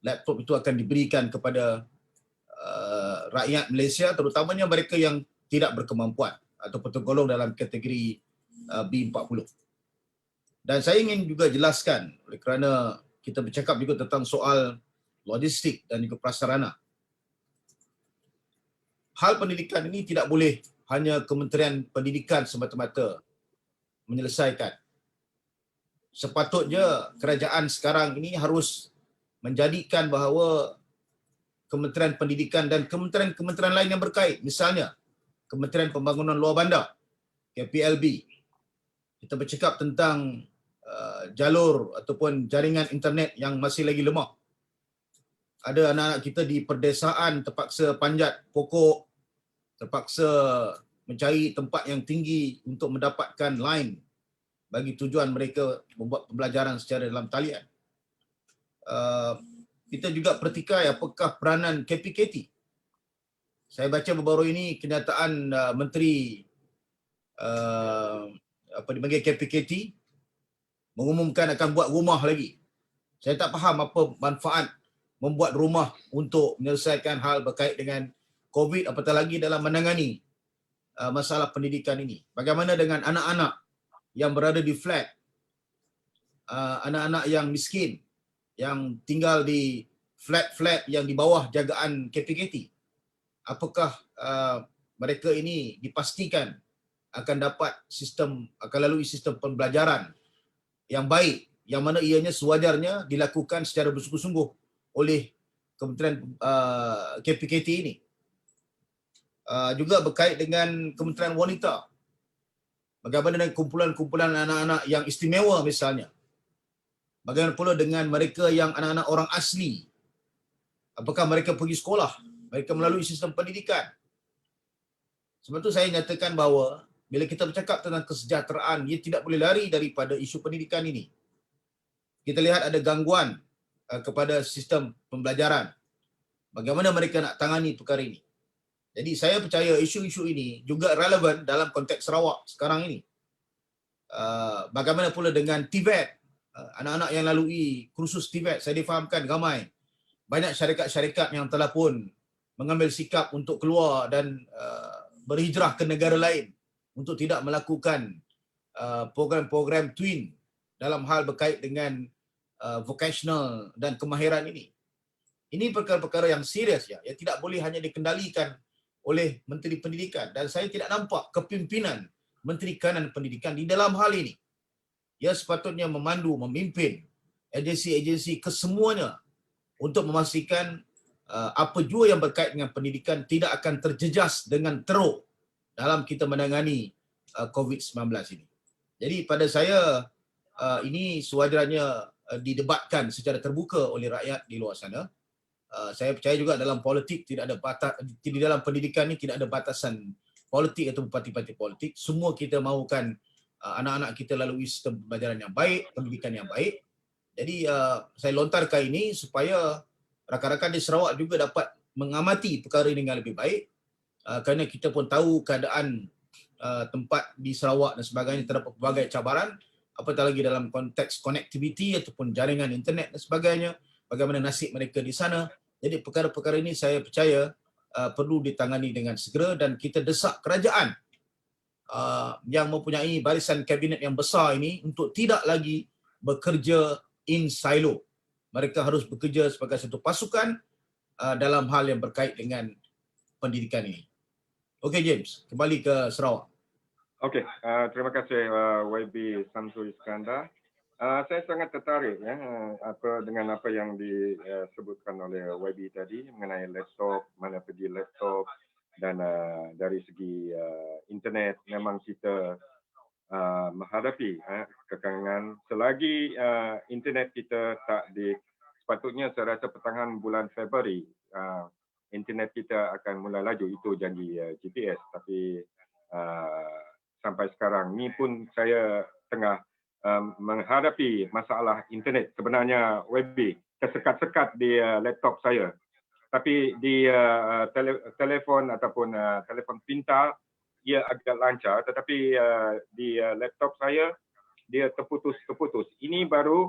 laptop itu akan diberikan kepada rakyat Malaysia, terutamanya mereka yang tidak berkemampuan atau tergolong dalam kategori B40. Dan saya ingin juga jelaskan, oleh kerana kita bercakap juga tentang soal logistik dan juga prasarana. Hal pendidikan ini tidak boleh hanya Kementerian Pendidikan semata-mata menyelesaikan. Sepatutnya kerajaan sekarang ini harus menjadikan bahawa Kementerian Pendidikan dan kementerian-kementerian lain yang berkait, misalnya Kementerian Pembangunan Luar Bandar, KPLB, kita bercakap tentang jalur ataupun jaringan internet yang masih lagi lemah. Ada anak-anak kita di perdesaan terpaksa panjat pokok, terpaksa mencari tempat yang tinggi untuk mendapatkan line bagi tujuan mereka membuat pembelajaran secara dalam talian. Kita juga pertikai apakah peranan KPKT. Saya baca baru-baru ini kenyataan Menteri dipanggil KPKT mengumumkan akan buat rumah lagi. Saya tak faham apa manfaat membuat rumah untuk menyelesaikan hal berkait dengan COVID, apatah lagi dalam menangani masalah pendidikan ini. Bagaimana dengan anak-anak yang berada di flat, anak-anak yang miskin, yang tinggal di flat-flat yang di bawah jagaan KPKT. Apakah mereka ini dipastikan akan dapat akan lalui sistem pembelajaran yang baik, yang mana ianya sewajarnya dilakukan secara bersungguh-sungguh oleh Kementerian KPKT ini. Juga berkait dengan Kementerian Wanita. Bagaimana dengan kumpulan-kumpulan anak-anak yang istimewa misalnya? Bagaimana pula dengan mereka yang anak-anak orang asli? Apakah mereka pergi sekolah? Mereka melalui sistem pendidikan? Sebab itu saya nyatakan bahawa bila kita bercakap tentang kesejahteraan, ia tidak boleh lari daripada isu pendidikan ini. Kita lihat ada gangguan kepada sistem pembelajaran. Bagaimana mereka nak tangani perkara ini? Jadi saya percaya isu-isu ini juga relevan dalam konteks Sarawak sekarang ini. Bagaimana pula dengan TVET, anak-anak yang lalui kursus TVET, saya difahamkan ramai. Banyak syarikat-syarikat yang telah pun mengambil sikap untuk keluar dan berhijrah ke negara lain untuk tidak melakukan program-program twin dalam hal berkait dengan vocational dan kemahiran ini. Ini perkara-perkara yang serius ya, yang tidak boleh hanya dikendalikan oleh Menteri Pendidikan, dan saya tidak nampak kepimpinan Menteri Kanan Pendidikan di dalam hal ini. Ia sepatutnya memandu, memimpin agensi-agensi kesemuanya untuk memastikan apa jua yang berkait dengan pendidikan tidak akan terjejas dengan teruk dalam kita menangani COVID-19 ini. Jadi pada saya ini sewajarnya didebatkan secara terbuka oleh rakyat di luar sana. Saya percaya juga dalam politik tidak ada batas, di dalam pendidikan ni tidak ada batasan politik atau parti-parti politik. Semua kita mahukan anak-anak kita lalui sistem pembelajaran yang baik, pendidikan yang baik. Jadi saya lontarkan ini supaya rakan-rakan di Sarawak juga dapat mengamati perkara ini dengan lebih baik, kerana kita pun tahu keadaan tempat di Sarawak dan sebagainya terdapat pelbagai cabaran, apatah lagi dalam konteks konektiviti ataupun jaringan internet dan sebagainya, bagaimana nasib mereka di sana. Jadi perkara-perkara ini saya percaya perlu ditangani dengan segera, dan kita desak kerajaan yang mempunyai barisan kabinet yang besar ini untuk tidak lagi bekerja in silo. Mereka harus bekerja sebagai satu pasukan dalam hal yang berkait dengan pendidikan ini. Okey James, kembali ke Sarawak. Okey, terima kasih YB Samsul Iskandar. Saya sangat tertarik ya dengan apa yang disebutkan oleh YB tadi mengenai laptop, mana pergi laptop, dan dari segi internet memang kita menghadapi kekangan selagi internet kita sepatutnya saya rasa pertengahan bulan Februari internet kita akan mulai laju, itu janji GPS, tapi sampai sekarang ni pun saya tengah menghadapi masalah internet. Sebenarnya WB tersekat-sekat di laptop saya, tapi di telefon ataupun telefon pintar ia agak lancar, tetapi di laptop saya dia terputus. Ini baru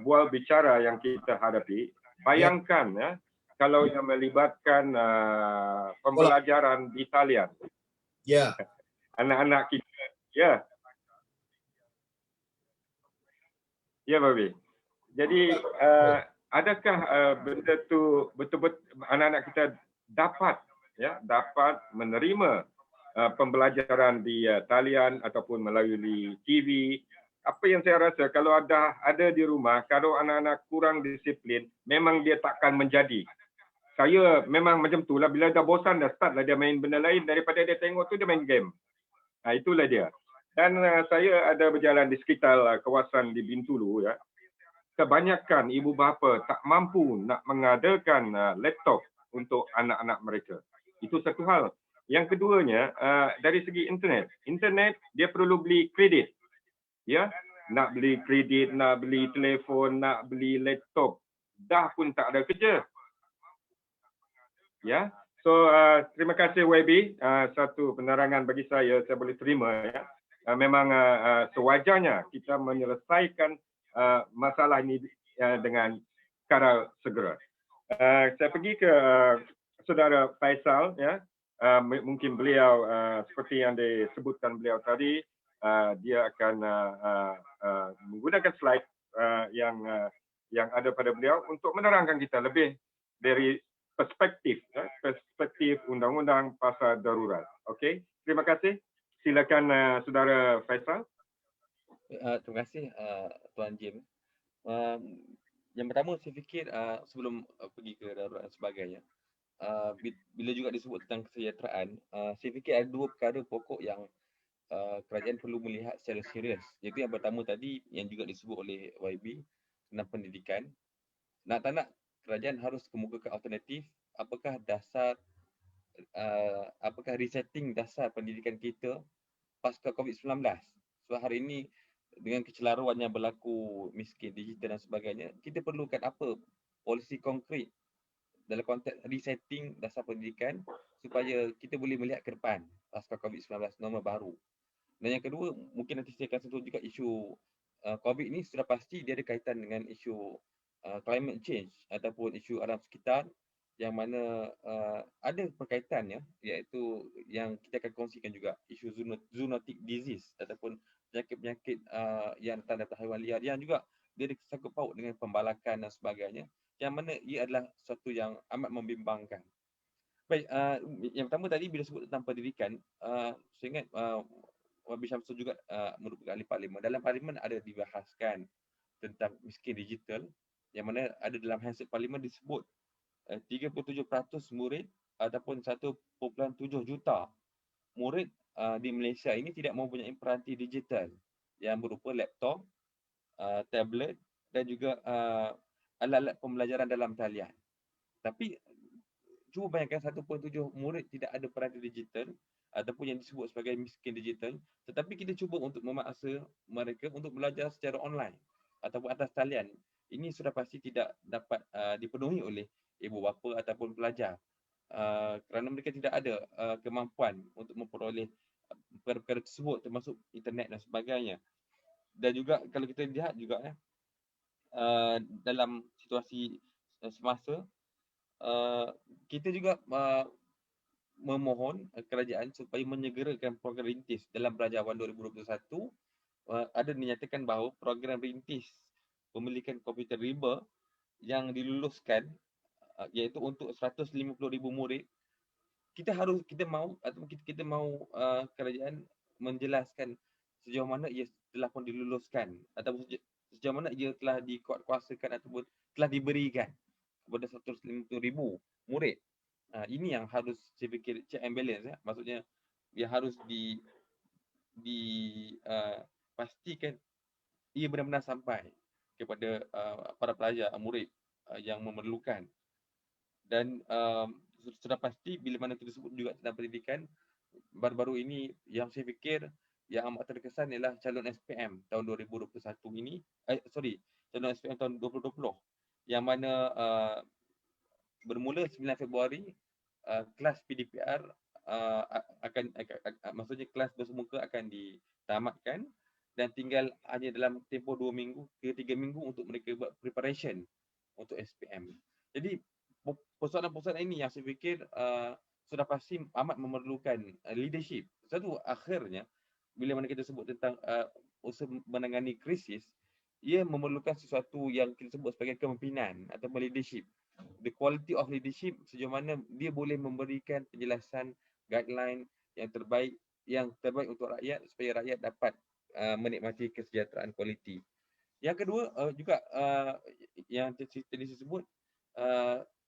bual bicara yang kita hadapi. Bayangkan ya, kalau yang melibatkan pembelajaran di talian. Ya. Anak-anak kita, ya. Ya, Babi. Jadi, adakah benda tu betul-betul anak-anak kita dapat menerima pembelajaran di talian ataupun melalui TV? Apa yang saya rasa kalau ada di rumah, kalau anak-anak kurang disiplin, memang dia takkan menjadi. Saya memang macam tu lah, bila dah bosan dah start lah dia main benda lain daripada dia tengok tu dia main game. Itulah dia. Dan saya ada berjalan di sekitar kawasan di Bintulu ya. Kebanyakan ibu bapa tak mampu nak mengadakan laptop untuk anak-anak mereka. Itu satu hal. Yang keduanya dari segi internet. Internet dia perlu beli kredit. Ya, nak beli kredit, nak beli telefon, nak beli laptop. Dah pun tak ada kerja. Ya. So terima kasih YB, satu penerangan bagi saya boleh terima ya. Memang sewajarnya kita menyelesaikan masalah ini dengan secara segera. Saya pergi ke saudara Faisal ya. Mungkin beliau seperti yang disebutkan beliau tadi, dia akan menggunakan slide yang ada pada beliau untuk menerangkan kita lebih dari perspektif undang-undang pasal darurat. Okey, terima kasih. Silakan saudara Faisal. Terima kasih Tuan Jim. Yang pertama saya fikir sebelum pergi ke darurat dan sebagainya, bila juga disebut tentang kesejahteraan, saya fikir ada dua perkara pokok yang kerajaan perlu melihat secara serius. Iaitu yang pertama tadi yang juga disebut oleh YB tentang pendidikan. Nak tak nak kerajaan harus kemukakan alternatif apakah dasar apakah resetting dasar pendidikan kita pasca COVID-19. So hari ini dengan kecelaruan yang berlaku, miskin digital dan sebagainya, kita perlukan apa polisi konkret dalam konteks resetting dasar pendidikan supaya kita boleh melihat ke depan pasca COVID-19 norma baru. Dan yang kedua, mungkin nanti saya akan sentuh juga isu COVID ni sudah pasti dia ada kaitan dengan isu climate change ataupun isu alam sekitar yang mana ada perkaitannya, iaitu yang kita akan kongsikan juga isu zoonotic disease ataupun penyakit-penyakit yang datang daripada haiwan liar yang juga dia ada sangkut paut dengan pembalakan dan sebagainya, yang mana ia adalah sesuatu yang amat membimbangkan. Baik, yang pertama tadi bila sebut tentang pendidikan, saya ingat Wabi Syamsul juga merupakan ahli parlimen. Dalam parlimen ada dibahaskan tentang miskin digital, yang mana ada dalam handset parlimen disebut 37% murid ataupun 1.7 juta murid di Malaysia ini tidak mempunyai peranti digital yang berupa laptop, tablet dan juga alat-alat pembelajaran dalam talian. Tapi cuba bayangkan 1.7 murid tidak ada peranti digital ataupun yang disebut sebagai miskin digital, tetapi kita cuba untuk memaksa mereka untuk belajar secara online ataupun atas talian. Ini sudah pasti tidak dapat dipenuhi oleh ibu bapa ataupun pelajar kerana mereka tidak ada kemampuan untuk memperoleh perkara-perkara tersebut termasuk internet dan sebagainya. Dan juga kalau kita lihat juga dalam situasi semasa, kita juga memohon kerajaan supaya menyegerakan program rintis dalam Belanjawan 2021. Ada dinyatakan bahawa program rintis pemilikan komputer riba yang diluluskan iaitu untuk 150,000 murid, kita mahu kerajaan menjelaskan sejauh mana ia telah pun diluluskan ataupun sejauh mana ia telah dikuatkuasakan ataupun telah diberikan kepada 150,000 murid. Ini yang harus saya fikir check and balance, maksudnya ia harus pastikan ia benar-benar sampai kepada para pelajar murid yang memerlukan. Dan sudah pasti bila mana kita sebut juga tentang pendidikan, baru-baru ini yang saya fikir yang amat terkesan ialah calon SPM tahun 2021 ini, calon SPM tahun 2020 yang mana bermula 9 Februari kelas PDPR maksudnya kelas bersemuka akan ditamatkan dan tinggal hanya dalam tempoh 2 minggu ke 3 minggu untuk mereka buat preparation untuk SPM. Jadi persoalan-persoalan ini yang saya fikir sudah pasti amat memerlukan leadership. Satu akhirnya bila mana kita sebut tentang usaha menangani krisis, ia memerlukan sesuatu yang kita sebut sebagai kepimpinan atau leadership. The quality of leadership sejauh mana dia boleh memberikan penjelasan guideline yang terbaik untuk rakyat supaya rakyat dapat menikmati kesejahteraan kualiti. Yang kedua juga yang tadi saya sebut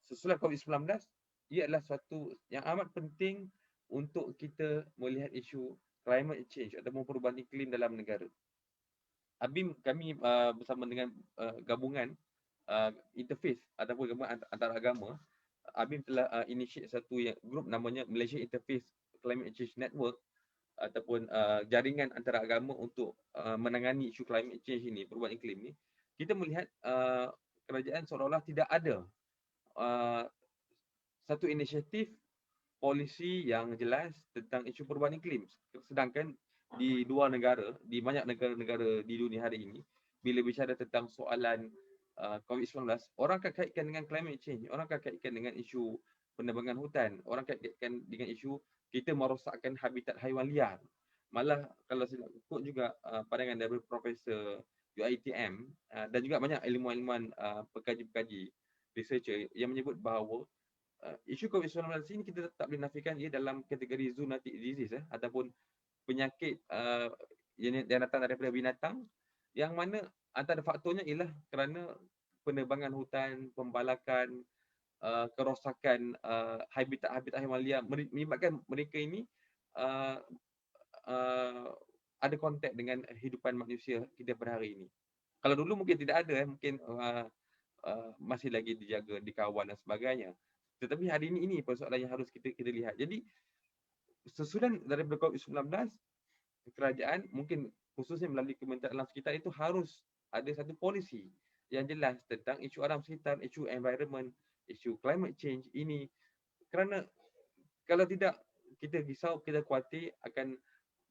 sesudah COVID-19, ia adalah suatu yang amat penting untuk kita melihat isu climate change ataupun perubahan iklim dalam negara. ABIM kami bersama dengan gabungan interface ataupun gabungan antaragama, ABIM telah initiate satu grup namanya Malaysia Interface Climate Change Network ataupun jaringan antaragama untuk menangani isu climate change ini, perubahan iklim ini. Kita melihat kerajaan seolah-olah tidak ada satu inisiatif polisi yang jelas tentang isu perubahan iklim. Sedangkan di luar negara, di banyak negara-negara di dunia hari ini, bila bicara tentang soalan COVID-19, orang akan kaitkan dengan climate change, orang akan kaitkan dengan isu penebangan hutan, orang akan kaitkan dengan isu kita merosakkan habitat haiwan liar. Malah kalau saya nak ikut juga pandangan dari Profesor UiTM dan juga banyak ilmuwan-ilmuwan pekaji-pekaji researcher yang menyebut bahawa isu COVID-19 ini kita tak boleh nafikan ia dalam kategori zoonotic disease ataupun penyakit yang datang daripada binatang, yang mana antara faktornya ialah kerana penebangan hutan, pembalakan, kerosakan habitat-habitat haiwan liar menyebabkan mereka ini ada kontak dengan kehidupan manusia kita pada hari ini. Kalau dulu mungkin tidak ada, mungkin masih lagi dijaga, dikawal dan sebagainya. Tetapi hari ini persoalan yang harus kita lihat. Jadi sesudah daripada COVID-19, kerajaan mungkin khususnya melalui Kementerian Alam Sekitar itu harus ada satu polisi yang jelas tentang isu alam sekitar, isu environment, isu climate change ini. Kerana kalau tidak, kita risau, kita khawatir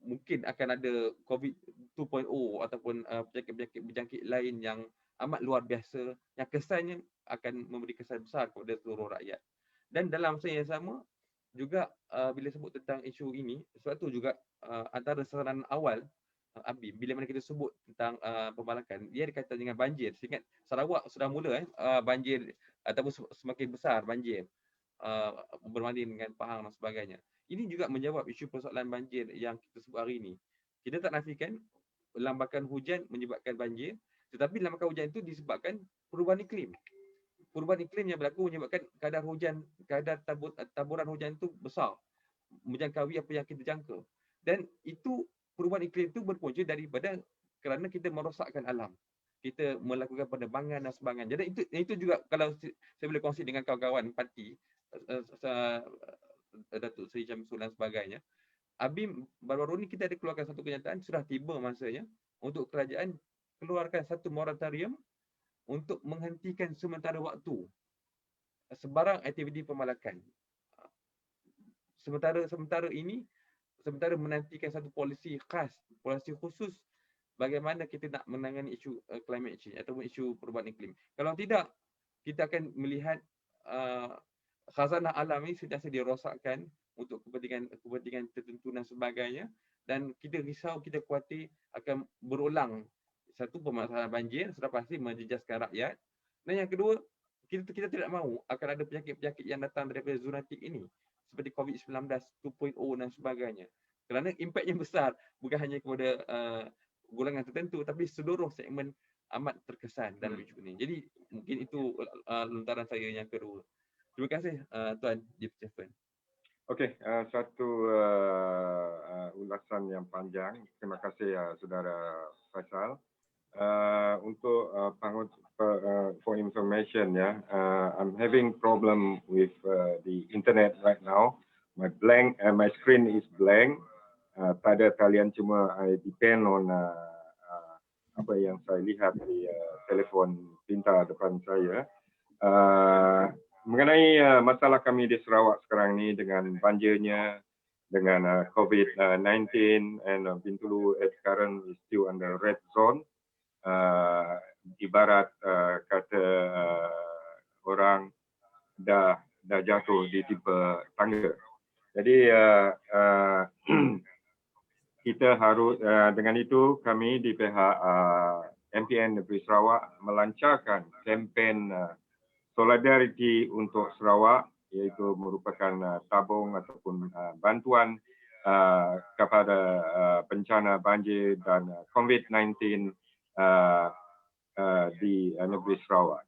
mungkin akan ada COVID 2.0 ataupun penyakit-penyakit berjangkit lain yang amat luar biasa yang kesannya akan memberi kesan besar kepada seluruh rakyat. Dan dalam masa yang sama juga bila sebut tentang isu ini, sebab tu juga antara sasaran awal ABIM bila mana kita sebut tentang pembalakan, dia berkaitan dengan banjir. Saya ingat Sarawak sudah mula banjir ataupun semakin besar banjir berbanding dengan Pahang dan sebagainya. Ini juga menjawab isu persoalan banjir yang kita sebut hari ini. Kita tak nafikan lambakan hujan menyebabkan banjir, tetapi lambakan hujan itu disebabkan perubahan iklim. Perubahan iklim yang berlaku menyebabkan kadar taburan hujan itu besar, menjangkaui apa yang kita jangka. Dan itu perubahan iklim itu berpunca daripada kerana kita merosakkan alam. Kita melakukan penebangan dan sebagainya. Jadi itu juga kalau saya boleh kongsi dengan kawan-kawan parti Datuk Seri Syamsul dan sebagainya. ABIM baru-baru ni kita ada keluarkan satu kenyataan, sudah tiba masanya untuk kerajaan keluarkan satu moratorium untuk menghentikan sementara waktu sebarang aktiviti pembalakan. Sementara menantikan satu polisi khas, polisi khusus bagaimana kita nak menangani isu climate change ataupun isu perubahan iklim. Kalau tidak, kita akan melihat khazanah alam ini sentiasa dirosakkan untuk kepentingan tertentu dan sebagainya, dan kita risau, kita khawatir akan berulang satu permasalahan banjir sudah pasti menjejaskan rakyat, dan yang kedua kita tidak mahu akan ada penyakit-penyakit yang datang daripada zoonotik ini seperti COVID-19 2.0 dan sebagainya, kerana impaknya besar bukan hanya kepada golongan tertentu tapi seluruh segmen amat terkesan dalam isu ini. Jadi mungkin itu lontaran saya yang kedua. Terima kasih Tuan Jeff Jefferson. Okey, satu ulasan yang panjang. Terima kasih Saudara Faisal. Untuk for information I'm having problem with the internet right now. My screen is blank. Tak ada talian, cuma I depend on apa yang saya lihat di telefon pintar depan saya. Mengenai masalah kami di Sarawak sekarang ni dengan banjirnya, dengan COVID-19, and Bintulu at current is still under red zone. Ibarat kata orang dah jatuh di timpa tangga. Jadi kita harus dengan itu kami di pihak MPN Negeri Sarawak melancarkan kempen Solidarity untuk Sarawak, iaitu merupakan tabung ataupun bantuan kepada bencana banjir dan COVID-19 di negeri Sarawak.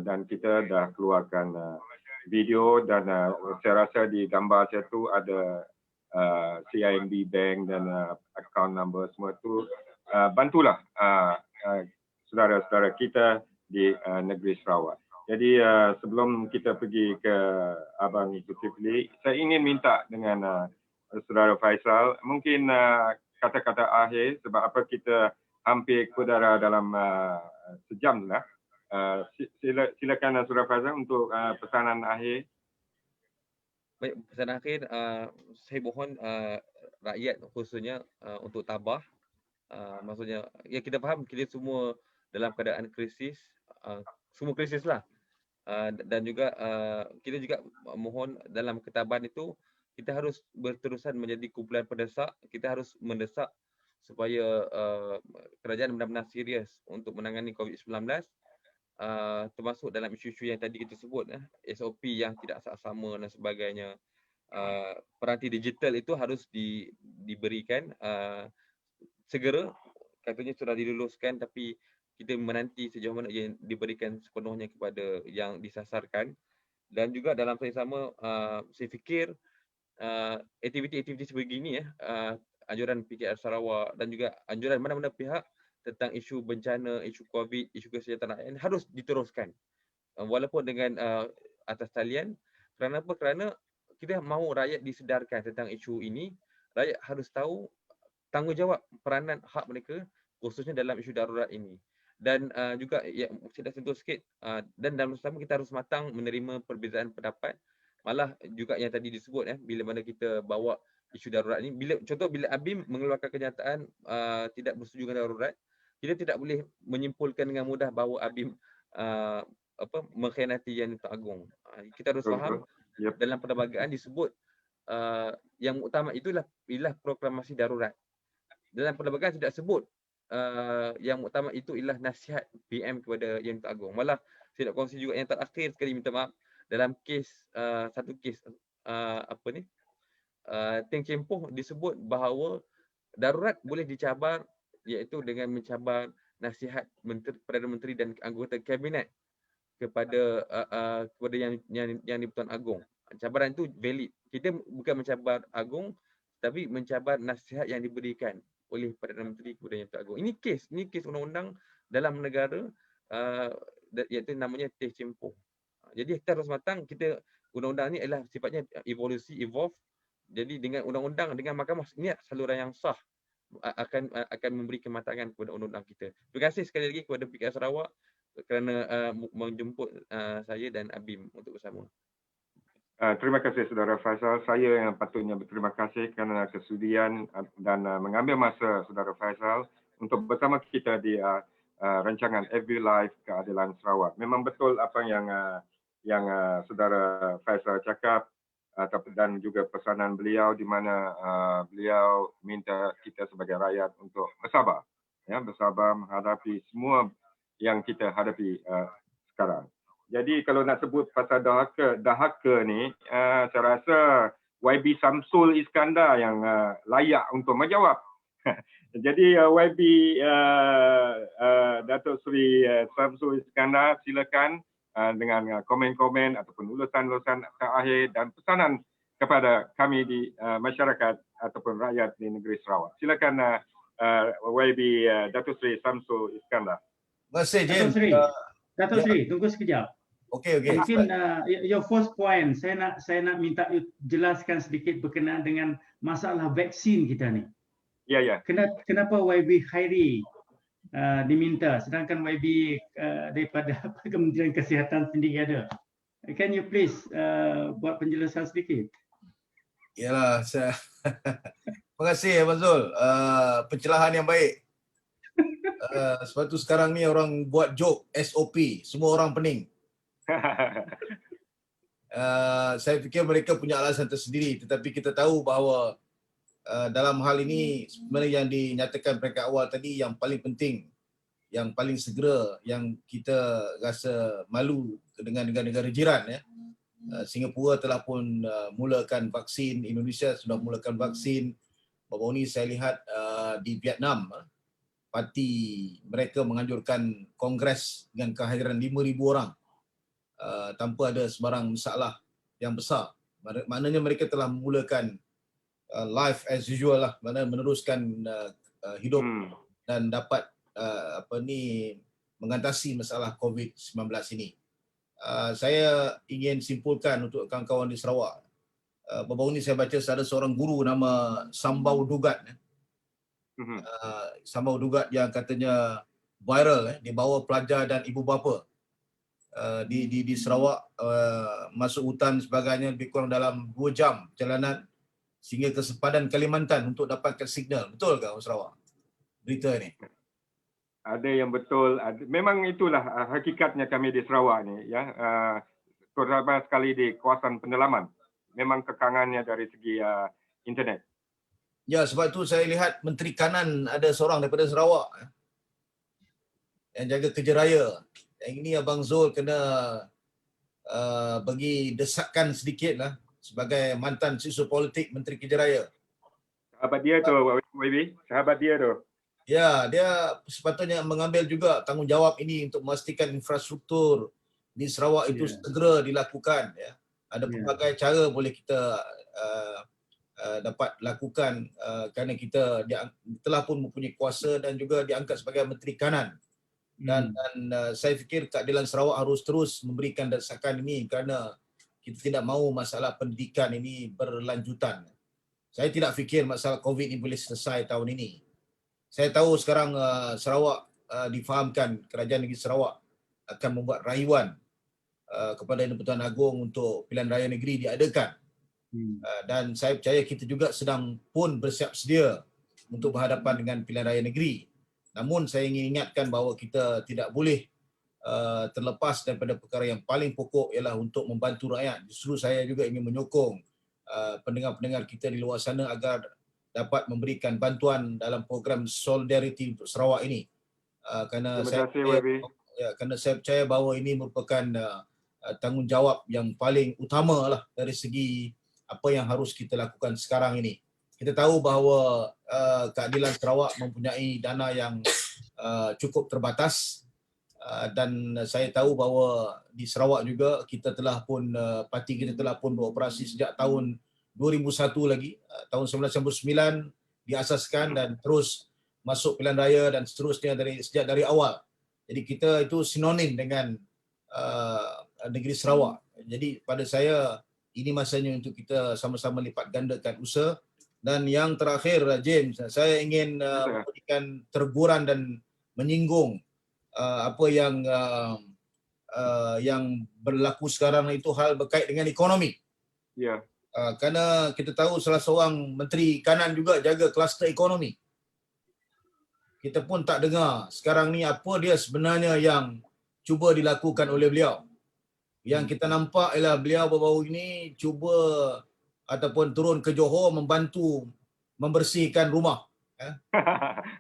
Dan kita dah keluarkan video, dan saya rasa di gambar saya tu ada CIMB Bank dan account number semua tu. Bantulah saudara-saudara kita di negeri Sarawak. Jadi sebelum kita pergi ke Abang Zulkifli, saya ingin minta dengan Saudara Faisal, mungkin kata-kata akhir, sebab apa kita hampir kudara dalam sejam lah. Silakan Saudara Faisal untuk pesanan akhir. Baik, pesanan akhir, saya mohon rakyat khususnya untuk tabah. Maksudnya, ya kita faham kita semua dalam keadaan krisis, semua krisis lah. Dan juga kita juga mohon dalam ketabahan itu kita harus berterusan menjadi kumpulan pendesak. Kita harus mendesak supaya kerajaan benar-benar serius untuk menangani COVID-19, termasuk dalam isu-isu yang tadi kita sebut, SOP yang tidak sama dan sebagainya. Peranti digital itu harus diberikan segera. Katanya sudah diluluskan, tapi kita menanti sejauh mana ia diberikan sepenuhnya kepada yang disasarkan. Dan juga dalam masa yang sama, saya fikir aktiviti-aktiviti sebegini anjuran PKR Sarawak dan juga anjuran mana-mana pihak tentang isu bencana, isu COVID, isu kesejahteraan harus diteruskan. Walaupun dengan atas talian. Kerana apa? Kerana kita mahu rakyat disedarkan tentang isu ini. Rakyat harus tahu tanggungjawab peranan hak mereka khususnya dalam isu darurat ini. Dan juga saya dah sentuh sikit, dan dalam masa sama kita harus matang menerima perbezaan pendapat. Malah juga yang tadi disebut bila mana kita bawa isu darurat ini, bila ABIM mengeluarkan kenyataan tidak bersetuju dengan darurat, kita tidak boleh menyimpulkan dengan mudah bahawa ABIM mengkhianati Yang di-Pertuan Agong. Kita harus faham dalam perlembagaan disebut yang utama itulah proklamasi darurat. Dalam perlembagaan tidak sebut yang utama itu ialah nasihat PM kepada Yang di-Pertuan Agong. Malah saya nak kongsi juga yang terakhir sekali, minta maaf, dalam kes satu kes Teng Cempoh disebut bahawa darurat boleh dicabar iaitu dengan mencabar nasihat Perdana Menteri dan anggota kabinet kepada Yang di-Pertuan Agong. Cabaran itu valid. Kita bukan mencabar Agong, tapi mencabar nasihat yang diberikan oleh Perdana Menteri kepada Yang di-Pertuan Agong. Ini kes undang-undang dalam negara iaitu namanya Teng Cempoh. Jadi kita harus matang. Undang-undang ni adalah sifatnya evolve. Jadi dengan undang-undang, dengan mahkamah, ini saluran yang sah akan memberi kematangan kepada undang-undang kita. Terima kasih sekali lagi kepada PKR Sarawak kerana menjemput saya dan ABIM untuk bersama. Terima kasih Saudara Faisal. Saya yang patutnya berterima kasih kerana kesudian dan mengambil masa Saudara Faisal untuk bersama kita di rancangan FB Live Keadilan Sarawak. Memang betul apa yang Saudara Faisal cakap dan juga pesanan beliau di mana beliau minta kita sebagai rakyat untuk bersabar, bersabar menghadapi semua yang kita hadapi sekarang. Jadi kalau nak sebut pasal dahaka ni, saya rasa YB Samsul Iskandar yang layak untuk menjawab. Jadi YB Datuk Seri Samsul Iskandar, silakan dengan komen-komen ataupun ulasan-ulasan terakhir dan pesanan kepada kami di masyarakat ataupun rakyat di negeri Sarawak. Silakan YB Datuk Seri Samsul Iskandar. Terima kasih, James. Datuk Seri, tunggu sekejap. Okey. Mungkin your first point, saya nak minta jelaskan sedikit berkenaan dengan masalah vaksin kita ni. Ya. Kenapa YB Khairi diminta sedangkan YB daripada Kementerian Kesihatan sendiri ada? Can you please buat penjelasan sedikit? Yalah, terima kasih Abang Zul. Pencerahan yang baik. Sebab tu sekarang ni orang buat joke SOP, semua orang pening. Saya fikir mereka punya alasan tersendiri, tetapi kita tahu bahawa dalam hal ini sebenarnya yang dinyatakan peringkat awal tadi yang paling penting, yang paling segera, yang kita rasa malu dengan negara-negara jiran Singapura telah pun mulakan vaksin, Indonesia sudah mulakan vaksin. Baru ini saya lihat di Vietnam, parti mereka menganjurkan kongres dengan kehadiran 5,000 orang tanpa ada sebarang masalah yang besar. Maknanya mereka telah memulakan life as usual lah, maknanya meneruskan hidup dan dapat mengatasi masalah COVID-19 ini. Saya ingin simpulkan untuk kawan-kawan di Sarawak. Baru ini saya baca ada seorang guru nama Sambau Dugat. Sambau Dugat yang katanya viral di bawah pelajar dan ibu bapa di Sarawak, masuk hutan sebagainya, lebih kurang dalam 2 jam perjalanan sehingga ke sepadan Kalimantan untuk dapatkan signal. Betul ke orang Sarawak berita ini? Ada yang betul. Memang itulah hakikatnya kami di Sarawak ni, terutama sekali di kawasan pendalaman. Memang kekangannya dari segi internet. Ya, sebab itu saya lihat Menteri Kanan ada seorang daripada Sarawak yang jaga kerja raya. Yang ini Abang Zul kena bagi desakan sedikit lah sebagai mantan siswa politik Menteri Kerja Raya. Sahabat dia tu, YB. Sahabat dia tu. Ya, dia sepatutnya mengambil juga tanggungjawab ini untuk memastikan infrastruktur di Sarawak itu segera dilakukan. Ya. Ada pelbagai cara boleh kita dapat lakukan kerana kita telah pun mempunyai kuasa dan juga diangkat sebagai Menteri Kanan. Dan saya fikir keadilan Sarawak harus terus memberikan desakan ini kerana kita tidak mahu masalah pendidikan ini berlanjutan. Saya tidak fikir masalah COVID ini boleh selesai tahun ini. Saya tahu sekarang Sarawak difahamkan Kerajaan Negeri Sarawak akan membuat rayuan kepada Yang-Pertuan Agong untuk pilihan raya negeri diadakan. Dan saya percaya kita juga sedang pun bersiap sedia untuk berhadapan dengan pilihan raya negeri. Namun saya ingin ingatkan bahawa kita tidak boleh terlepas daripada perkara yang paling pokok ialah untuk membantu rakyat. Justru saya juga ingin menyokong pendengar-pendengar kita di luar sana agar dapat memberikan bantuan dalam program Solidarity untuk Sarawak ini. Kerana saya percaya bahawa ini merupakan tanggungjawab yang paling utama lah dari segi apa yang harus kita lakukan sekarang ini. Kita tahu bahawa keadilan Sarawak mempunyai dana yang cukup terbatas dan saya tahu bahawa di Sarawak juga kita telah pun parti kita telah pun beroperasi sejak tahun 2001 lagi, tahun 1999 diasaskan dan terus masuk pilihan raya dan seterusnya sejak dari awal. Jadi kita itu sinonim dengan negeri Sarawak. Jadi pada saya ini masanya untuk kita sama-sama lipat gandakan usaha. Dan yang terakhir, James, saya ingin memberikan teguran dan menyinggung apa yang berlaku sekarang itu hal berkait dengan ekonomi. Ya. Kerana kita tahu salah seorang Menteri Kanan juga jaga kluster ekonomi. Kita pun tak dengar sekarang ni apa dia sebenarnya yang cuba dilakukan oleh beliau. Yang kita nampak ialah beliau baru-baru ini cuba ataupun turun ke Johor membantu membersihkan rumah.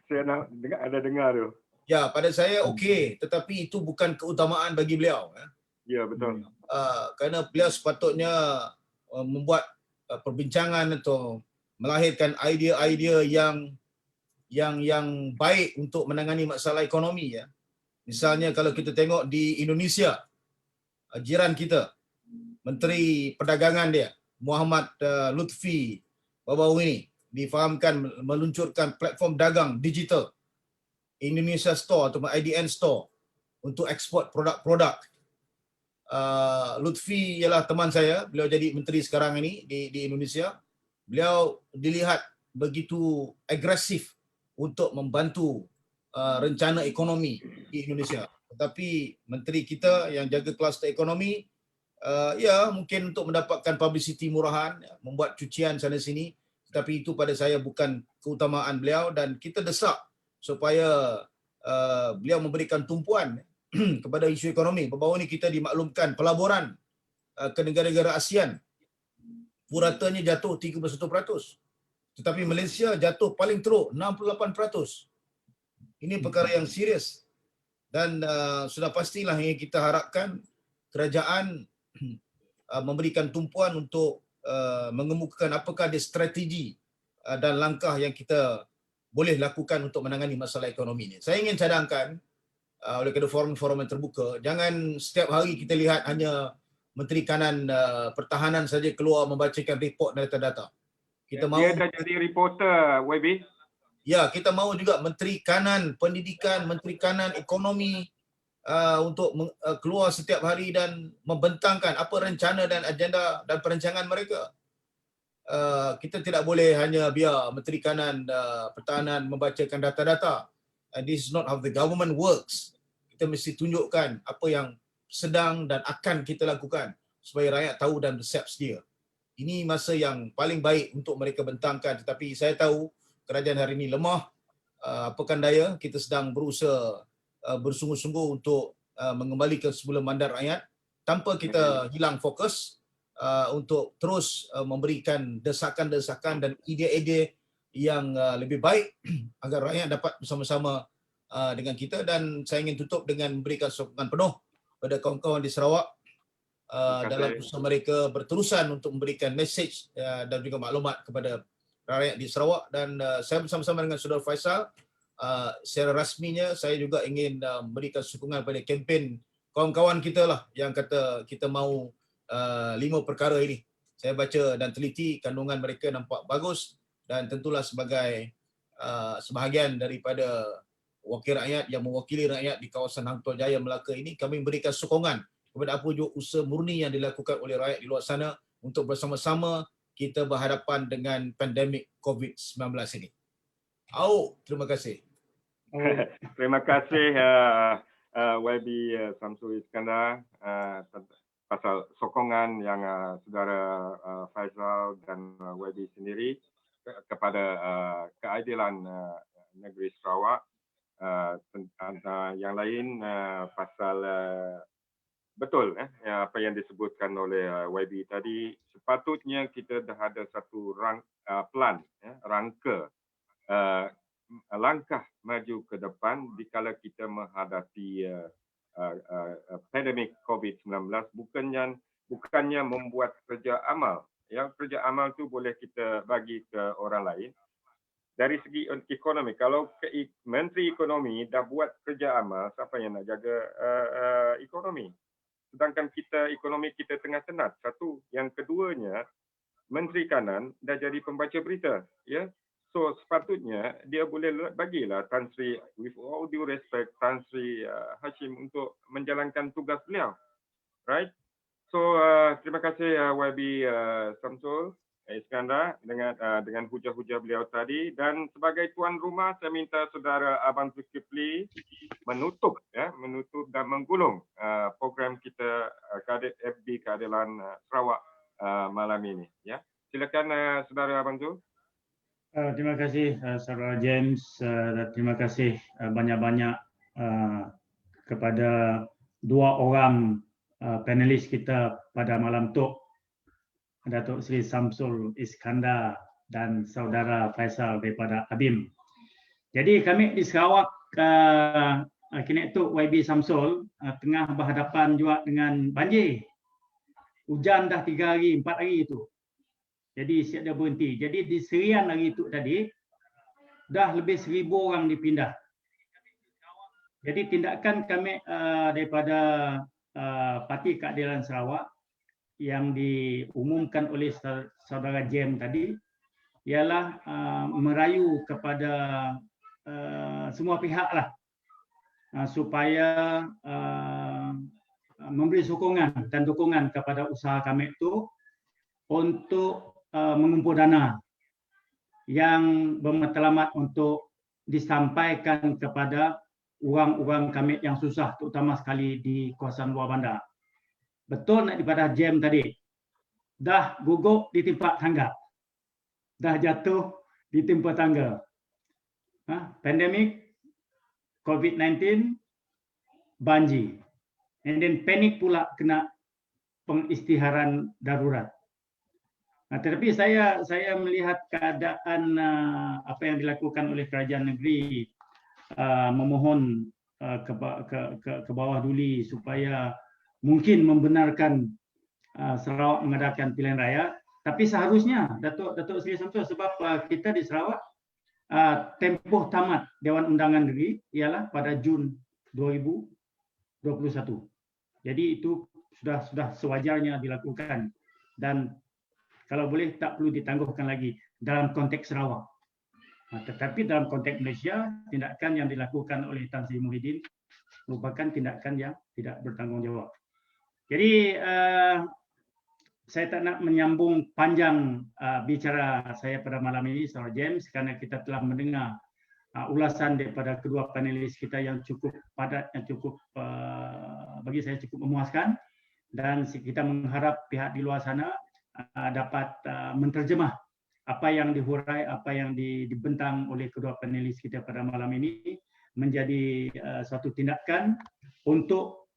Saya ada dengar tu. Ya, pada saya okey, tetapi itu bukan keutamaan bagi beliau. Ya, betul. Kerana beliau sepatutnya membuat perbincangan atau melahirkan idea-idea yang baik untuk menangani masalah ekonomi. Ya. Misalnya kalau kita tengok di Indonesia, jiran kita, Menteri Perdagangan dia, Muhammad Lutfi, baru-baru ini difahamkan meluncurkan platform dagang digital Indonesia Store atau IDN Store untuk ekspor produk-produk. Lutfi ialah teman saya, beliau jadi menteri sekarang ini di Indonesia. Beliau dilihat begitu agresif untuk membantu rencana ekonomi di Indonesia. Tetapi menteri kita yang jaga kluster ekonomi, ya mungkin untuk mendapatkan publicity murahan, membuat cucian sana sini, tetapi itu pada saya bukan keutamaan beliau dan kita desak supaya beliau memberikan tumpuan kepada isu ekonomi. Baru-baru ini kita dimaklumkan pelaburan ke negara-negara ASEAN puratanya jatuh 31%. Tetapi Malaysia jatuh paling teruk 68%. Ini perkara yang serius. Dan sudah pastilah yang kita harapkan kerajaan memberikan tumpuan untuk mengemukakan apakah dia strategi dan langkah yang kita boleh lakukan untuk menangani masalah ekonomi ini. Saya ingin cadangkan oleh kerana forum-forum yang terbuka, jangan setiap hari kita lihat hanya Menteri Kanan Pertahanan saja keluar membacakan report data-data. Kita mahu dia dah jadi reporter, YB. Ya, kita mahu juga Menteri Kanan Pendidikan, Menteri Kanan Ekonomi untuk keluar setiap hari dan membentangkan apa rencana dan agenda dan perancangan mereka. Kita tidak boleh hanya biar Menteri Kanan Pertahanan membacakan data-data. This is not how the government works. Kita mesti tunjukkan apa yang sedang dan akan kita lakukan supaya rakyat tahu dan bersiap sedia. Ini masa yang paling baik untuk mereka bentangkan. Tetapi saya tahu kerajaan hari ini lemah. Apakan daya, kita sedang berusaha bersungguh-sungguh untuk mengembalikan semula mandat rakyat tanpa kita hilang fokus untuk terus memberikan desakan-desakan dan idea-idea yang lebih baik agar rakyat dapat bersama-sama dengan kita. Dan saya ingin tutup dengan memberikan sokongan penuh pada kawan-kawan di Sarawak dalam usaha mereka berterusan untuk memberikan mesej dan juga maklumat kepada rakyat di Sarawak. Dan saya bersama-sama dengan Saudara Faisal, secara rasminya saya juga ingin memberikan sokongan pada kempen kawan-kawan kita lah yang kata kita mahu 5 perkara ini. Saya baca dan teliti kandungan mereka, nampak bagus, dan tentulah sebagai sebahagian daripada wakil rakyat yang mewakili rakyat di kawasan Hang Tuah Jaya, Melaka ini, kami memberikan sokongan kepada apa juga usaha murni yang dilakukan oleh rakyat di luar sana untuk bersama-sama kita berhadapan dengan pandemik COVID-19 ini. Terima kasih. Terima kasih YB Samsul Iskandar pasal sokongan yang saudara Faisal dan YB sendiri kepada keadilan negeri Sarawak. Yang lain pasal betul apa yang disebutkan oleh YB tadi, sepatutnya kita dah ada satu plan, rangka langkah maju ke depan dikala kita menghadapi pandemik COVID-19, bukannya membuat kerja amal. Yang kerja amal tu boleh kita bagi ke orang lain. Dari segi ekonomi, kalau Menteri Ekonomi dah buat kerja amal, siapa yang nak jaga ekonomi? Sedangkan ekonomi kita tengah tenat. Satu. Yang keduanya, Menteri Kanan dah jadi pembaca berita. Ya. So sepatutnya dia boleh bagilah Tan Sri, with all due respect, Tan Sri Hashim untuk menjalankan tugas beliau. Right? So terima kasih YB Samsul Iskandar dengan hujah-hujah beliau tadi. Dan sebagai tuan rumah, saya minta saudara Abang Zulkifli menutup dan menggulung program kita FB Keadilan Sarawak malam ini. Ya, silakan saudara Abang Zul. Terima kasih saudara James. Terima kasih banyak-banyak kepada dua orang panelis kita pada malam tu, Datuk Seri Samsul Iskandar dan saudara Faisal daripada ABIM. Jadi kami di Sarawak kini tu YB Samsul tengah berhadapan juga dengan banjir. Hujan dah 3 hari, 4 hari itu. Jadi siap dah berhenti. Jadi di Serian hari itu tadi dah lebih 1,000 orang dipindah. Jadi tindakan kami daripada Parti Keadilan Sarawak yang diumumkan oleh saudara Jem tadi ialah merayu kepada semua pihak lah supaya memberi sokongan dan dukungan kepada usaha kami itu untuk mengumpul dana yang bermatlamat untuk disampaikan kepada orang-orang kami yang susah, terutama sekali di kawasan luar bandar. Betul nak daripada Jem tadi, dah gugup di tempat tangga, dah jatuh di tempat tangga. Pandemik, COVID-19, banjir. And then panik pula kena pengisytiharan darurat. Tetapi saya melihat keadaan apa yang dilakukan oleh kerajaan negeri, memohon ke bawah duli supaya mungkin membenarkan Sarawak mengadakan pilihan raya. Tapi seharusnya Datuk Seri Samsul, sebab kita di Sarawak tempoh tamat Dewan Undangan Negeri ialah pada Jun 2021. Jadi itu sudah sewajarnya dilakukan, dan kalau boleh tak perlu ditangguhkan lagi dalam konteks Sarawak. Tetapi dalam konteks Malaysia, tindakan yang dilakukan oleh Tan Sri Muhyiddin merupakan tindakan yang tidak bertanggungjawab. Jadi saya tak nak menyambung panjang bicara saya pada malam ini, Saudara James, kerana kita telah mendengar ulasan daripada kedua panelis kita yang cukup padat, yang cukup bagi saya cukup memuaskan, dan kita mengharap pihak di luar sana dapat menterjemah apa yang dihurai, apa yang dibentang oleh kedua panelis kita pada malam ini menjadi suatu tindakan untuk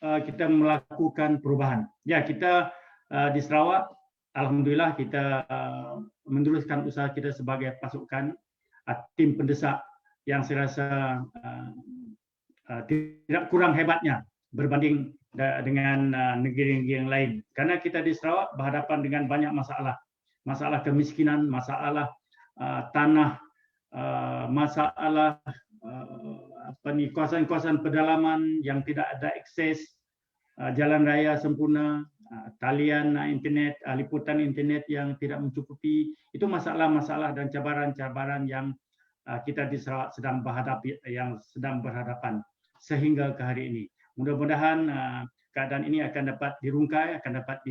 kita melakukan perubahan. Ya, kita di Sarawak alhamdulillah kita meneruskan usaha kita sebagai pasukan tim pendesak yang saya rasa tidak kurang hebatnya berbanding dengan negeri-negeri yang lain. Karena kita di Sarawak berhadapan dengan banyak masalah. Masalah kemiskinan, masalah tanah, masalah kawasan-kawasan pedalaman yang tidak ada akses jalan raya sempurna, talian internet, liputan internet yang tidak mencukupi. Itu masalah-masalah dan cabaran-cabaran yang kita di Sarawak sedang berhadapan sehingga ke hari ini. Mudah-mudahan keadaan ini akan dapat dirungkai, akan dapat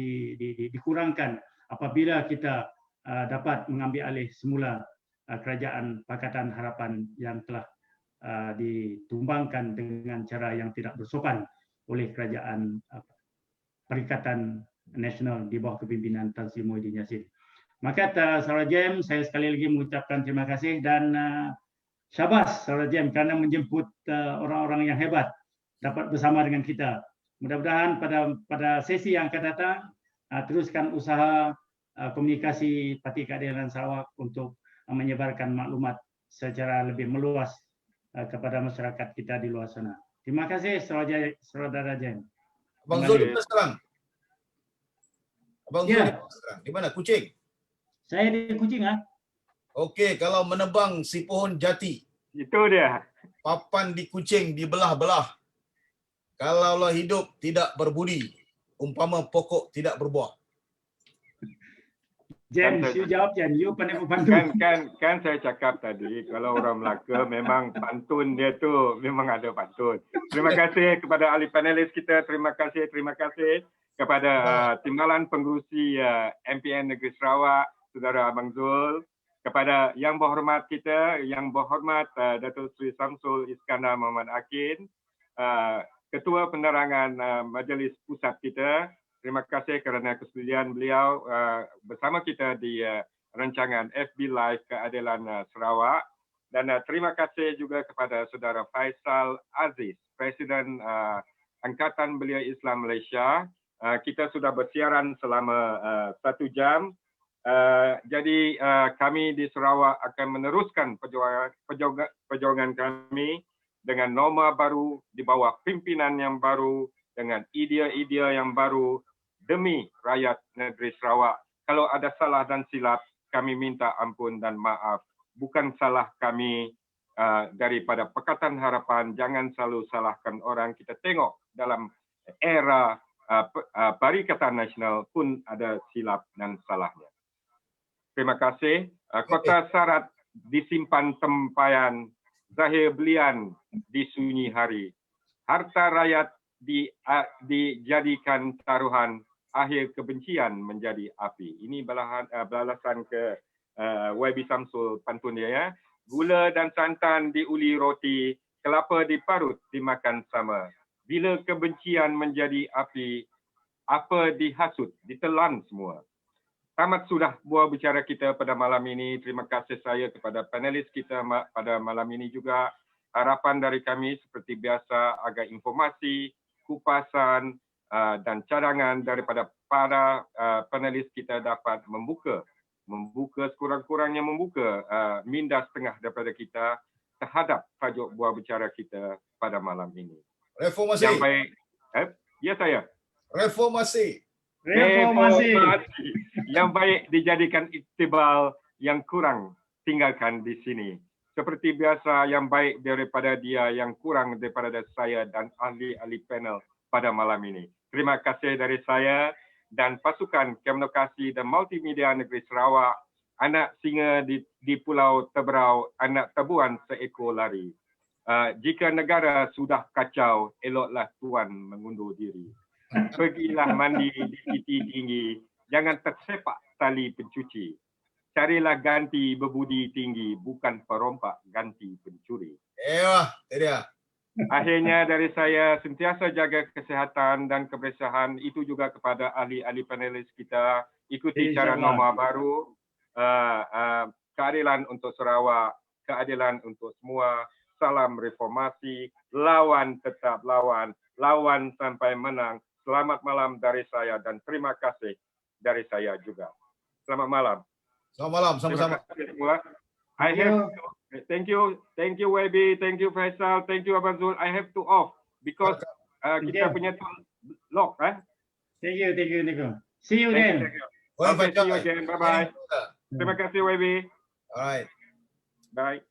dikurangkan apabila kita dapat mengambil alih semula kerajaan Pakatan Harapan yang telah ditumbangkan dengan cara yang tidak bersopan oleh kerajaan Perikatan Nasional di bawah kepimpinan Tan Sri Muhyiddin Yassin. Maka Sarawak Jam, saya sekali lagi mengucapkan terima kasih dan syabas Sarawak Jam kerana menjemput orang-orang yang hebat dapat bersama dengan kita. Mudah-mudahan pada sesi yang akan datang teruskan usaha komunikasi Parti Keadilan Sarawak untuk menyebarkan maklumat secara lebih meluas kepada masyarakat kita di luar sana. Terima kasih Saudara Jen. Abang Zul di mana sekarang? Abang Zul di mana sekarang? Di mana? Kuching? Saya di Kuching. Okey, kalau menebang si pohon jati. Itu dia. Papan di Kuching dibelah-belah. Kalaulah hidup tidak berbudi, umpama pokok tidak berbuah. Jen, you jawab Jen, you pandai berpantun. Kan saya cakap tadi, kalau orang Melaka memang pantun dia tu memang ada pantun. Terima kasih kepada ahli panelis kita, terima kasih kepada Timbalan Pengerusi MPN Negeri Sarawak, Saudara Abang Zul, kepada yang berhormat kita, yang berhormat Datuk Seri Samsul Iskandar Muhammad Akin, Ketua Penerangan Majlis Pusat kita. Terima kasih kerana kesudian beliau bersama kita di rancangan FB Live Keadilan Sarawak. Dan terima kasih juga kepada Saudara Faisal Aziz, Presiden Angkatan Belia Islam Malaysia. Kita sudah bersiaran selama 1 jam. Jadi kami di Sarawak akan meneruskan perjuangan kami dengan norma baru di bawah pimpinan yang baru, dengan idea-idea yang baru demi rakyat negeri Sarawak. Kalau ada salah dan silap, kami minta ampun dan maaf. Bukan salah kami daripada Pakatan Harapan. Jangan selalu salahkan orang. Kita tengok dalam era Perikatan Nasional pun ada silap dan salahnya. Terima kasih. Kota Sarat disimpan tempayan, zahir belian di sunyi hari. Harta rakyat dijadikan taruhan, akhir kebencian menjadi api. Ini balasan ke YB Samsul pantun dia ya. Gula dan santan diuli roti, kelapa diparut dimakan sama. Bila kebencian menjadi api, apa dihasut, ditelan semua. Tamat sudah buah bicara kita pada malam ini. Terima kasih saya kepada panelis kita pada malam ini juga. Harapan dari kami seperti biasa agar informasi, kupasan dan cadangan daripada para panelis kita dapat membuka sekurang-kurangnya minda setengah daripada kita terhadap tajuk buah bicara kita pada malam ini. Reformasi. Yang baik, ya saya. Reformasi. Yang baik dijadikan iktibal, yang kurang tinggalkan di sini. Seperti biasa, yang baik daripada dia, yang kurang daripada saya dan ahli-ahli panel pada malam ini. Terima kasih dari saya dan pasukan komunikasi dan multimedia negeri Sarawak, anak singa di Pulau Teberau, anak tebuan seekor lari. Jika negara sudah kacau, eloklah Tuan mengundur diri. Pergilah mandi di titi tinggi, jangan tersepak tali pencuci. Carilah ganti berbudi tinggi, bukan perompak ganti pencuri. Itu dia. Akhirnya dari saya, sentiasa jaga kesihatan dan kebersihan. Itu juga kepada ahli-ahli panelis kita. Ikuti cara norma baru. Keadilan untuk Sarawak, keadilan untuk semua. Salam reformasi, lawan tetap lawan sampai menang. Selamat malam dari saya dan terima kasih dari saya juga. Selamat malam. Selamat malam, sama-sama. Terima kasih semua. Thank you Webi, thank you Faisal, thank you Abang Zul. I have to off because kita punya lock. Thank you. See you Thank then. you. Oh, Okay, see you Faisal. again. Bye bye. Terima kasih Webi. Alright. Bye.